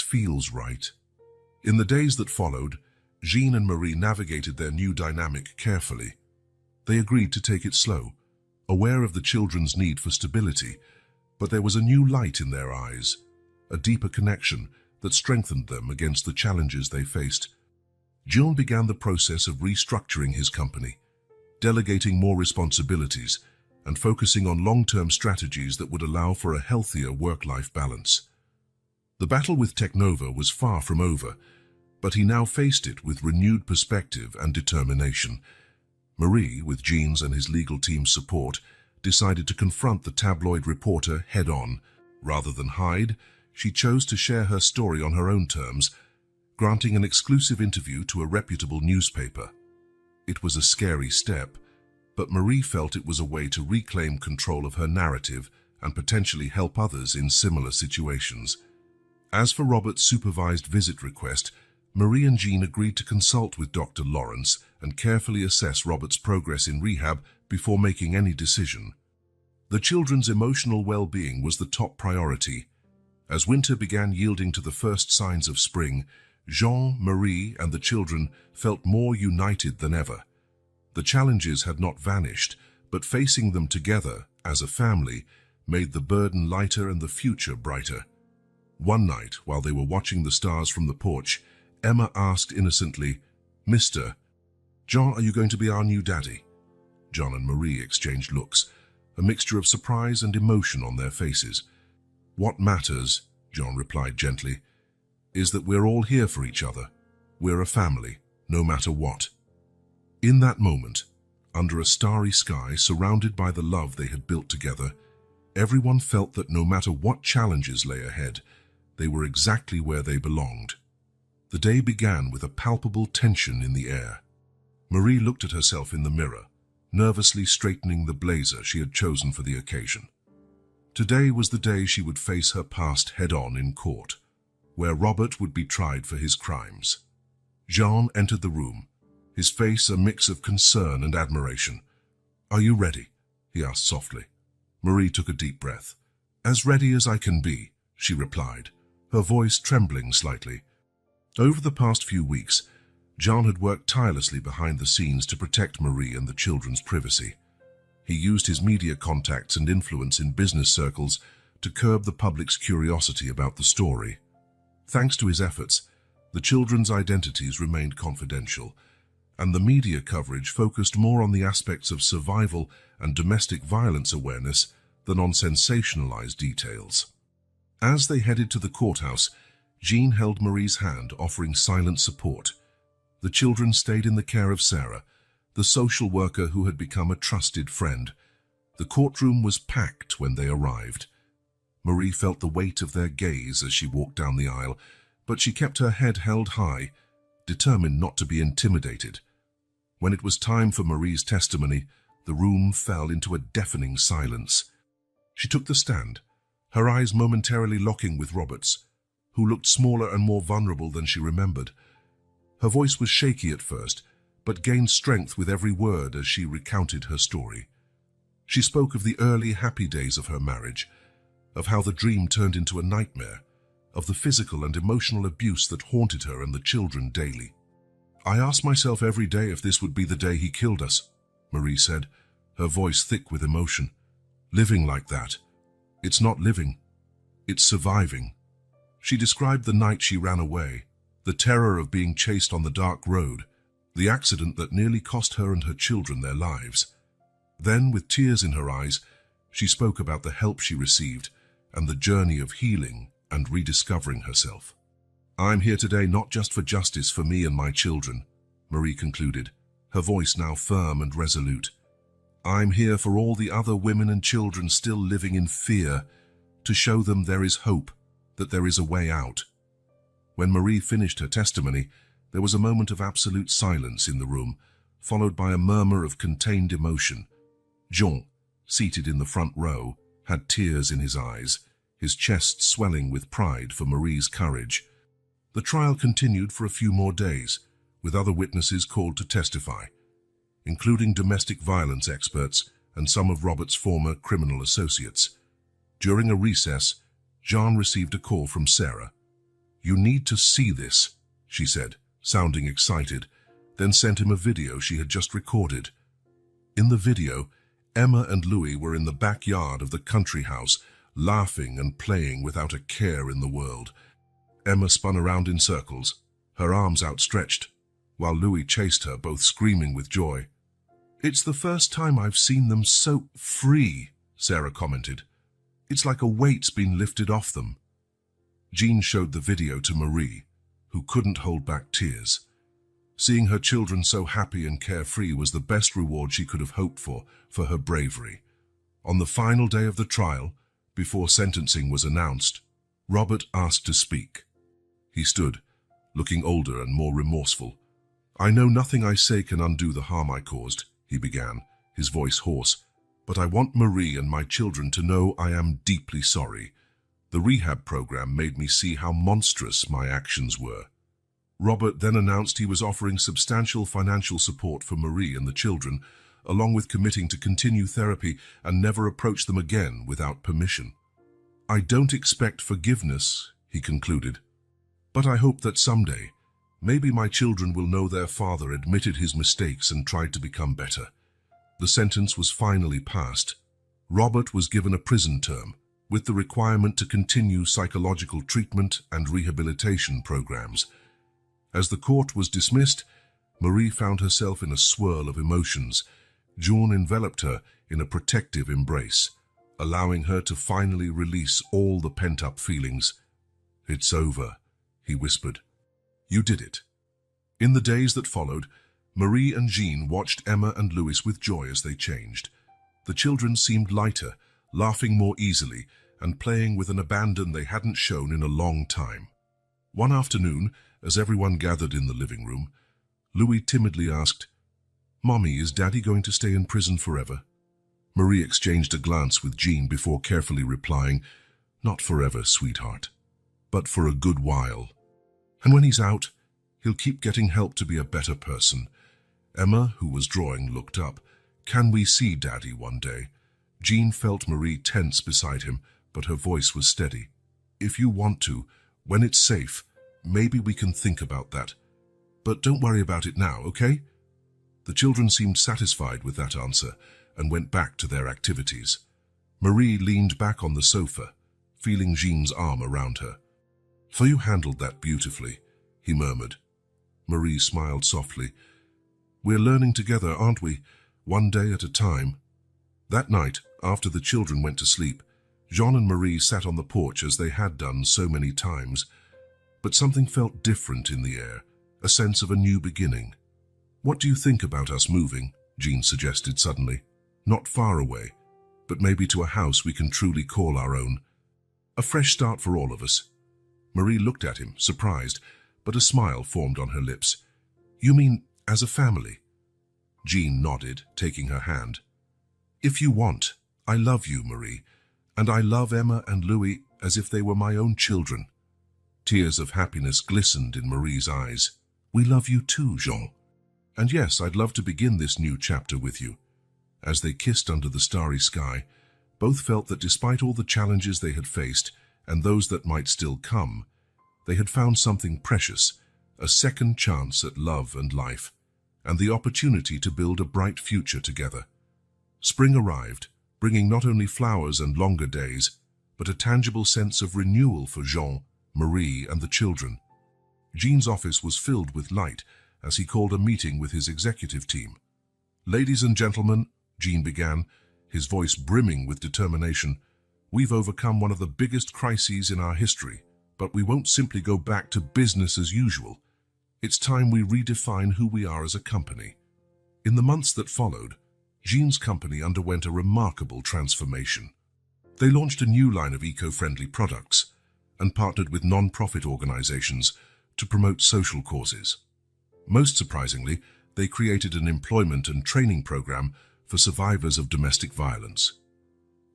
feels right." In the days that followed, Jean and Marie navigated their new dynamic carefully. They agreed to take it slow, aware of the children's need for stability, but there was a new light in their eyes, a deeper connection that strengthened them against the challenges they faced. Jean began the process of restructuring his company, delegating more responsibilities and focusing on long-term strategies that would allow for a healthier work-life balance. The battle with Technova was far from over, but he now faced it with renewed perspective and determination. Marie, with Jean's and his legal team's support, decided to confront the tabloid reporter head-on. Rather than hide, she chose to share her story on her own terms, granting an exclusive interview to a reputable newspaper. It was a scary step, but Marie felt it was a way to reclaim control of her narrative and potentially help others in similar situations. As for Robert's supervised visit request, Marie and Jean agreed to consult with Dr. Lawrence and carefully assess Robert's progress in rehab before making any decision. The children's emotional well-being was the top priority. As winter began yielding to the first signs of spring, Jean, Marie, and the children felt more united than ever. The challenges had not vanished, but facing them together, as a family, made the burden lighter and the future brighter. One night, while they were watching the stars from the porch, Emma asked innocently, "Mr. John, are you going to be our new daddy?" John and Marie exchanged looks, a mixture of surprise and emotion on their faces. "What matters," John replied gently, "is that we're all here for each other. We're a family, no matter what." In that moment, under a starry sky surrounded by the love they had built together, everyone felt that no matter what challenges lay ahead, they were exactly where they belonged. The day began with a palpable tension in the air. Marie looked at herself in the mirror, nervously straightening the blazer she had chosen for the occasion. Today was the day she would face her past head-on in court, where Robert would be tried for his crimes. Jean entered the room, his face a mix of concern and admiration. "Are you ready?" he asked softly. Marie took a deep breath. "As ready as I can be," she replied, her voice trembling slightly. Over the past few weeks, Jean had worked tirelessly behind the scenes to protect Marie and the children's privacy. He used his media contacts and influence in business circles to curb the public's curiosity about the story. Thanks to his efforts, the children's identities remained confidential, and the media coverage focused more on the aspects of survival and domestic violence awareness than on sensationalized details. As they headed to the courthouse, Jean held Marie's hand, offering silent support. The children stayed in the care of Sarah, the social worker who had become a trusted friend. The courtroom was packed when they arrived. Marie felt the weight of their gaze as she walked down the aisle, but she kept her head held high, determined not to be intimidated. When it was time for Marie's testimony, the room fell into a deafening silence. She took the stand, her eyes momentarily locking with Robert's, who looked smaller and more vulnerable than she remembered. Her voice was shaky at first, but gained strength with every word as she recounted her story. She spoke of the early happy days of her marriage, of how the dream turned into a nightmare, of the physical and emotional abuse that haunted her and the children daily. "I asked myself every day if this would be the day he killed us," Marie said, her voice thick with emotion. "Living like that. It's not living. It's surviving." She described the night she ran away, the terror of being chased on the dark road, the accident that nearly cost her and her children their lives. Then, with tears in her eyes, she spoke about the help she received and the journey of healing and rediscovering herself. "I'm here today not just for justice for me and my children," Marie concluded, her voice now firm and resolute. "I'm here for all the other women and children still living in fear, to show them there is hope, that there is a way out." When Marie finished her testimony, there was a moment of absolute silence in the room, followed by a murmur of contained emotion. Jean, seated in the front row, had tears in his eyes, his chest swelling with pride for Marie's courage. The trial continued for a few more days, with other witnesses called to testify, including domestic violence experts and some of Robert's former criminal associates. During a recess, Jean received a call from Sarah. "You need to see this," she said, sounding excited, then sent him a video she had just recorded. In the video, Emma and Louis were in the backyard of the country house, laughing and playing without a care in the world. Emma spun around in circles, her arms outstretched, while Louis chased her, both screaming with joy. "It's the first time I've seen them so free," Sarah commented. "It's like a weight's been lifted off them." Jean showed the video to Marie, who couldn't hold back tears. Seeing her children so happy and carefree was the best reward she could have hoped for her bravery. On the final day of the trial, before sentencing was announced, Robert asked to speak. He stood, looking older and more remorseful. "I know nothing I say can undo the harm I caused," he began, his voice hoarse, "but I want Marie and my children to know I am deeply sorry. The rehab program made me see how monstrous my actions were." Robert then announced he was offering substantial financial support for Marie and the children, along with committing to continue therapy and never approach them again without permission. "I don't expect forgiveness," he concluded, "but I hope that someday, maybe my children will know their father admitted his mistakes and tried to become better." The sentence was finally passed. Robert was given a prison term, with the requirement to continue psychological treatment and rehabilitation programs. As the court was dismissed, Marie found herself in a swirl of emotions. Jean enveloped her in a protective embrace, allowing her to finally release all the pent-up feelings. "It's over," he whispered. "You did it." In the days that followed, Marie and Jean watched Emma and Louis with joy as they changed. The children seemed lighter, laughing more easily, and playing with an abandon they hadn't shown in a long time. One afternoon, as everyone gathered in the living room, Louis timidly asked, "Mommy, is Daddy going to stay in prison forever?" Marie exchanged a glance with Jean before carefully replying, "Not forever, sweetheart, but for a good while. And when he's out, he'll keep getting help to be a better person." Emma, who was drawing, looked up. "Can we see Daddy one day?" Jean felt Marie tense beside him, but her voice was steady. "If you want to, when it's safe, maybe we can think about that. But don't worry about it now, okay?" The children seemed satisfied with that answer and went back to their activities. Marie leaned back on the sofa, feeling Jean's arm around her. "So you handled that beautifully," he murmured. Marie smiled softly. "We're learning together, aren't we? One day at a time." That night, after the children went to sleep, Jean and Marie sat on the porch as they had done so many times. But something felt different in the air, a sense of a new beginning. "What do you think about us moving?" Jean suggested suddenly. "Not far away, but maybe to a house we can truly call our own. A fresh start for all of us." Marie looked at him, surprised, but a smile formed on her lips. "You mean as a family?" Jean nodded, taking her hand. "If you want, I love you, Marie, and I love Emma and Louis as if they were my own children." Tears of happiness glistened in Marie's eyes. "We love you too, Jean. And yes, I'd love to begin this new chapter with you." As they kissed under the starry sky, both felt that despite all the challenges they had faced, and those that might still come, they had found something precious, a second chance at love and life, and the opportunity to build a bright future together. Spring arrived, bringing not only flowers and longer days, but a tangible sense of renewal for Jean, Marie, and the children. Jean's office was filled with light, as he called a meeting with his executive team. "Ladies and gentlemen," Jean began, his voice brimming with determination, "we've overcome one of the biggest crises in our history, but we won't simply go back to business as usual. It's time we redefine who we are as a company." In the months that followed, Jean's company underwent a remarkable transformation. They launched a new line of eco-friendly products and partnered with non-profit organizations to promote social causes. Most surprisingly, they created an employment and training program for survivors of domestic violence.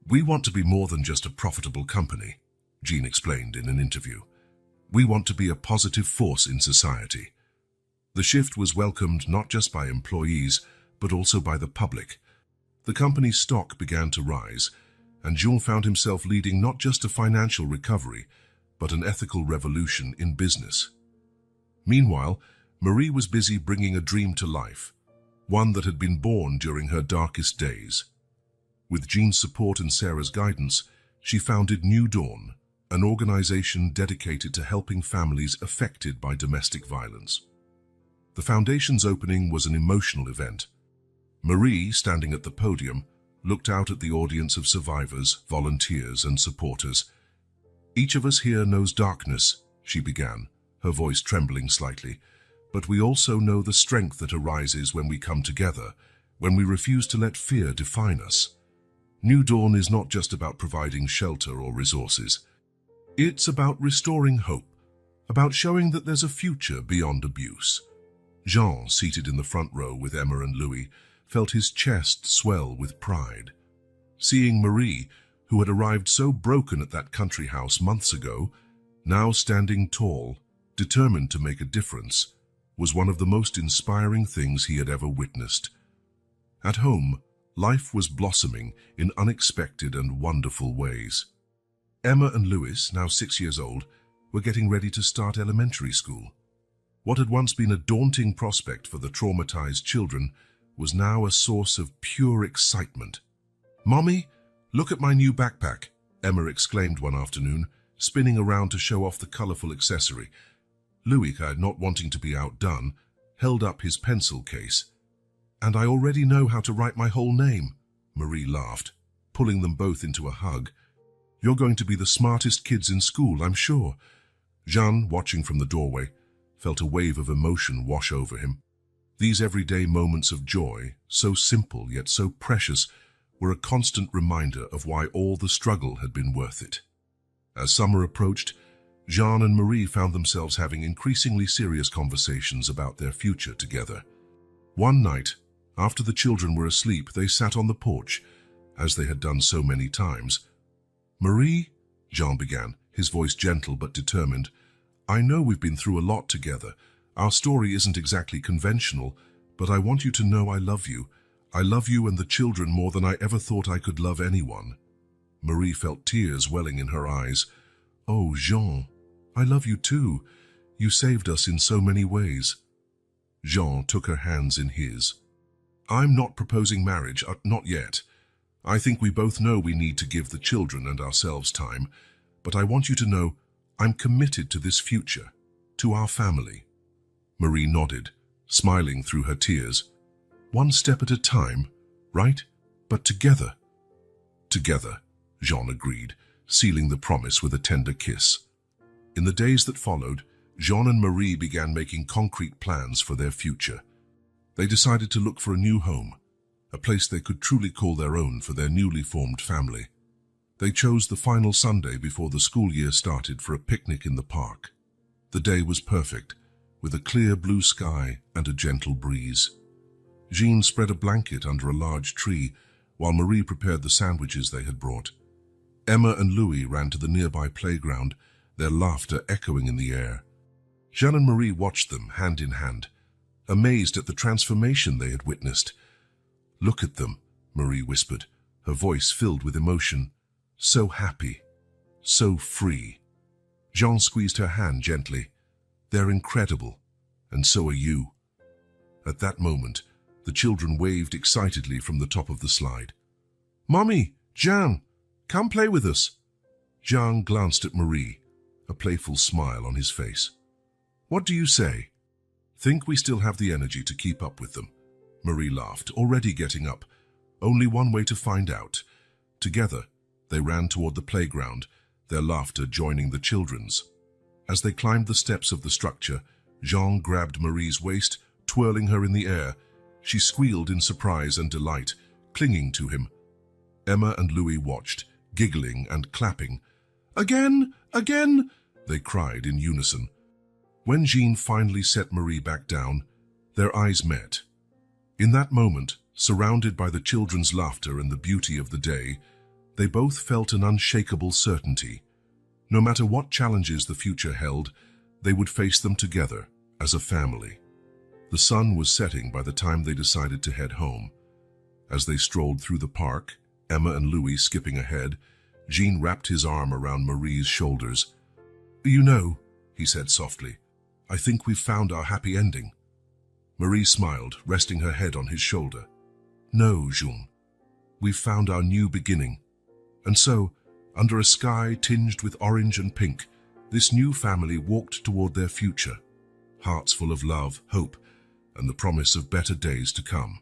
"We want to be more than just a profitable company," Jean explained in an interview. "We want to be a positive force in society." The shift was welcomed not just by employees, but also by the public. The company's stock began to rise, and Jean found himself leading not just a financial recovery, but an ethical revolution in business. Meanwhile, Marie was busy bringing a dream to life, one that had been born during her darkest days. With Jean's support and Sarah's guidance, she founded New Dawn, an organization dedicated to helping families affected by domestic violence. The foundation's opening was an emotional event. Marie, standing at the podium, looked out at the audience of survivors, volunteers, and supporters. "Each of us here knows darkness," she began, her voice trembling slightly, "but we also know the strength that arises when we come together, when we refuse to let fear define us. New Dawn is not just about providing shelter or resources. It's about restoring hope, about showing that there's a future beyond abuse." Jean, seated in the front row with Emma and Louis, felt his chest swell with pride. Seeing Marie, who had arrived so broken at that country house months ago, now standing tall, determined to make a difference, was one of the most inspiring things he had ever witnessed. At home, life was blossoming in unexpected and wonderful ways. Emma and Louis, now 6 years old, were getting ready to start elementary school. What had once been a daunting prospect for the traumatized children was now a source of pure excitement. "Mommy, look at my new backpack," Emma exclaimed one afternoon, spinning around to show off the colorful accessory. Louis, not wanting to be outdone, held up his pencil case. "And I already know how to write my whole name," Marie laughed, pulling them both into a hug. "You're going to be the smartest kids in school, I'm sure." Jean, watching from the doorway, felt a wave of emotion wash over him. These everyday moments of joy, so simple yet so precious, were a constant reminder of why all the struggle had been worth it. As summer approached, Jean and Marie found themselves having increasingly serious conversations about their future together. One night, after the children were asleep, they sat on the porch, as they had done so many times. "Marie," Jean began, his voice gentle but determined, "I know we've been through a lot together. Our story isn't exactly conventional, but I want you to know I love you. I love you and the children more than I ever thought I could love anyone." Marie felt tears welling in her eyes. "Oh, Jean, I love you too. You saved us in so many ways." Jean took her hands in his. "I'm not proposing marriage, not yet. I think we both know we need to give the children and ourselves time, but I want you to know I'm committed to this future, to our family." Marie nodded, smiling through her tears. "One step at a time, right? But together." "Together," Jean agreed, sealing the promise with a tender kiss. In the days that followed, Jean and Marie began making concrete plans for their future. They decided to look for a new home, a place they could truly call their own for their newly formed family. They chose the final Sunday before the school year started for a picnic in the park. The day was perfect, with a clear blue sky and a gentle breeze. Jean spread a blanket under a large tree, while Marie prepared the sandwiches they had brought. Emma and Louis ran to the nearby playground, their laughter echoing in the air. Jean and Marie watched them, hand in hand, amazed at the transformation they had witnessed. "Look at them," Marie whispered, her voice filled with emotion. "So happy, so free." Jean squeezed her hand gently. "They're incredible, and so are you." At that moment, the children waved excitedly from the top of the slide. "Mommy, Jean, come play with us." Jean glanced at Marie, a playful smile on his face. "What do you say?" Think we still have the energy to keep up with them? Marie laughed, already getting up. Only one way to find out. Together, they ran toward the playground, their laughter joining the children's. As they climbed the steps of the structure, Jean grabbed Marie's waist, twirling her in the air. She squealed in surprise and delight, clinging to him. Emma and Louis watched, giggling and clapping. "Again! Again!" they cried in unison. When Jean finally set Marie back down, their eyes met. In that moment, surrounded by the children's laughter and the beauty of the day, they both felt an unshakable certainty. No matter what challenges the future held, they would face them together, as a family. The sun was setting by the time they decided to head home. As they strolled through the park, Emma and Louis skipping ahead, Jean wrapped his arm around Marie's shoulders. "You know," he said softly, "I think we've found our happy ending." Marie smiled, resting her head on his shoulder. "No, Jean. We've found our new beginning." And so, under a sky tinged with orange and pink, this new family walked toward their future, hearts full of love, hope, and the promise of better days to come.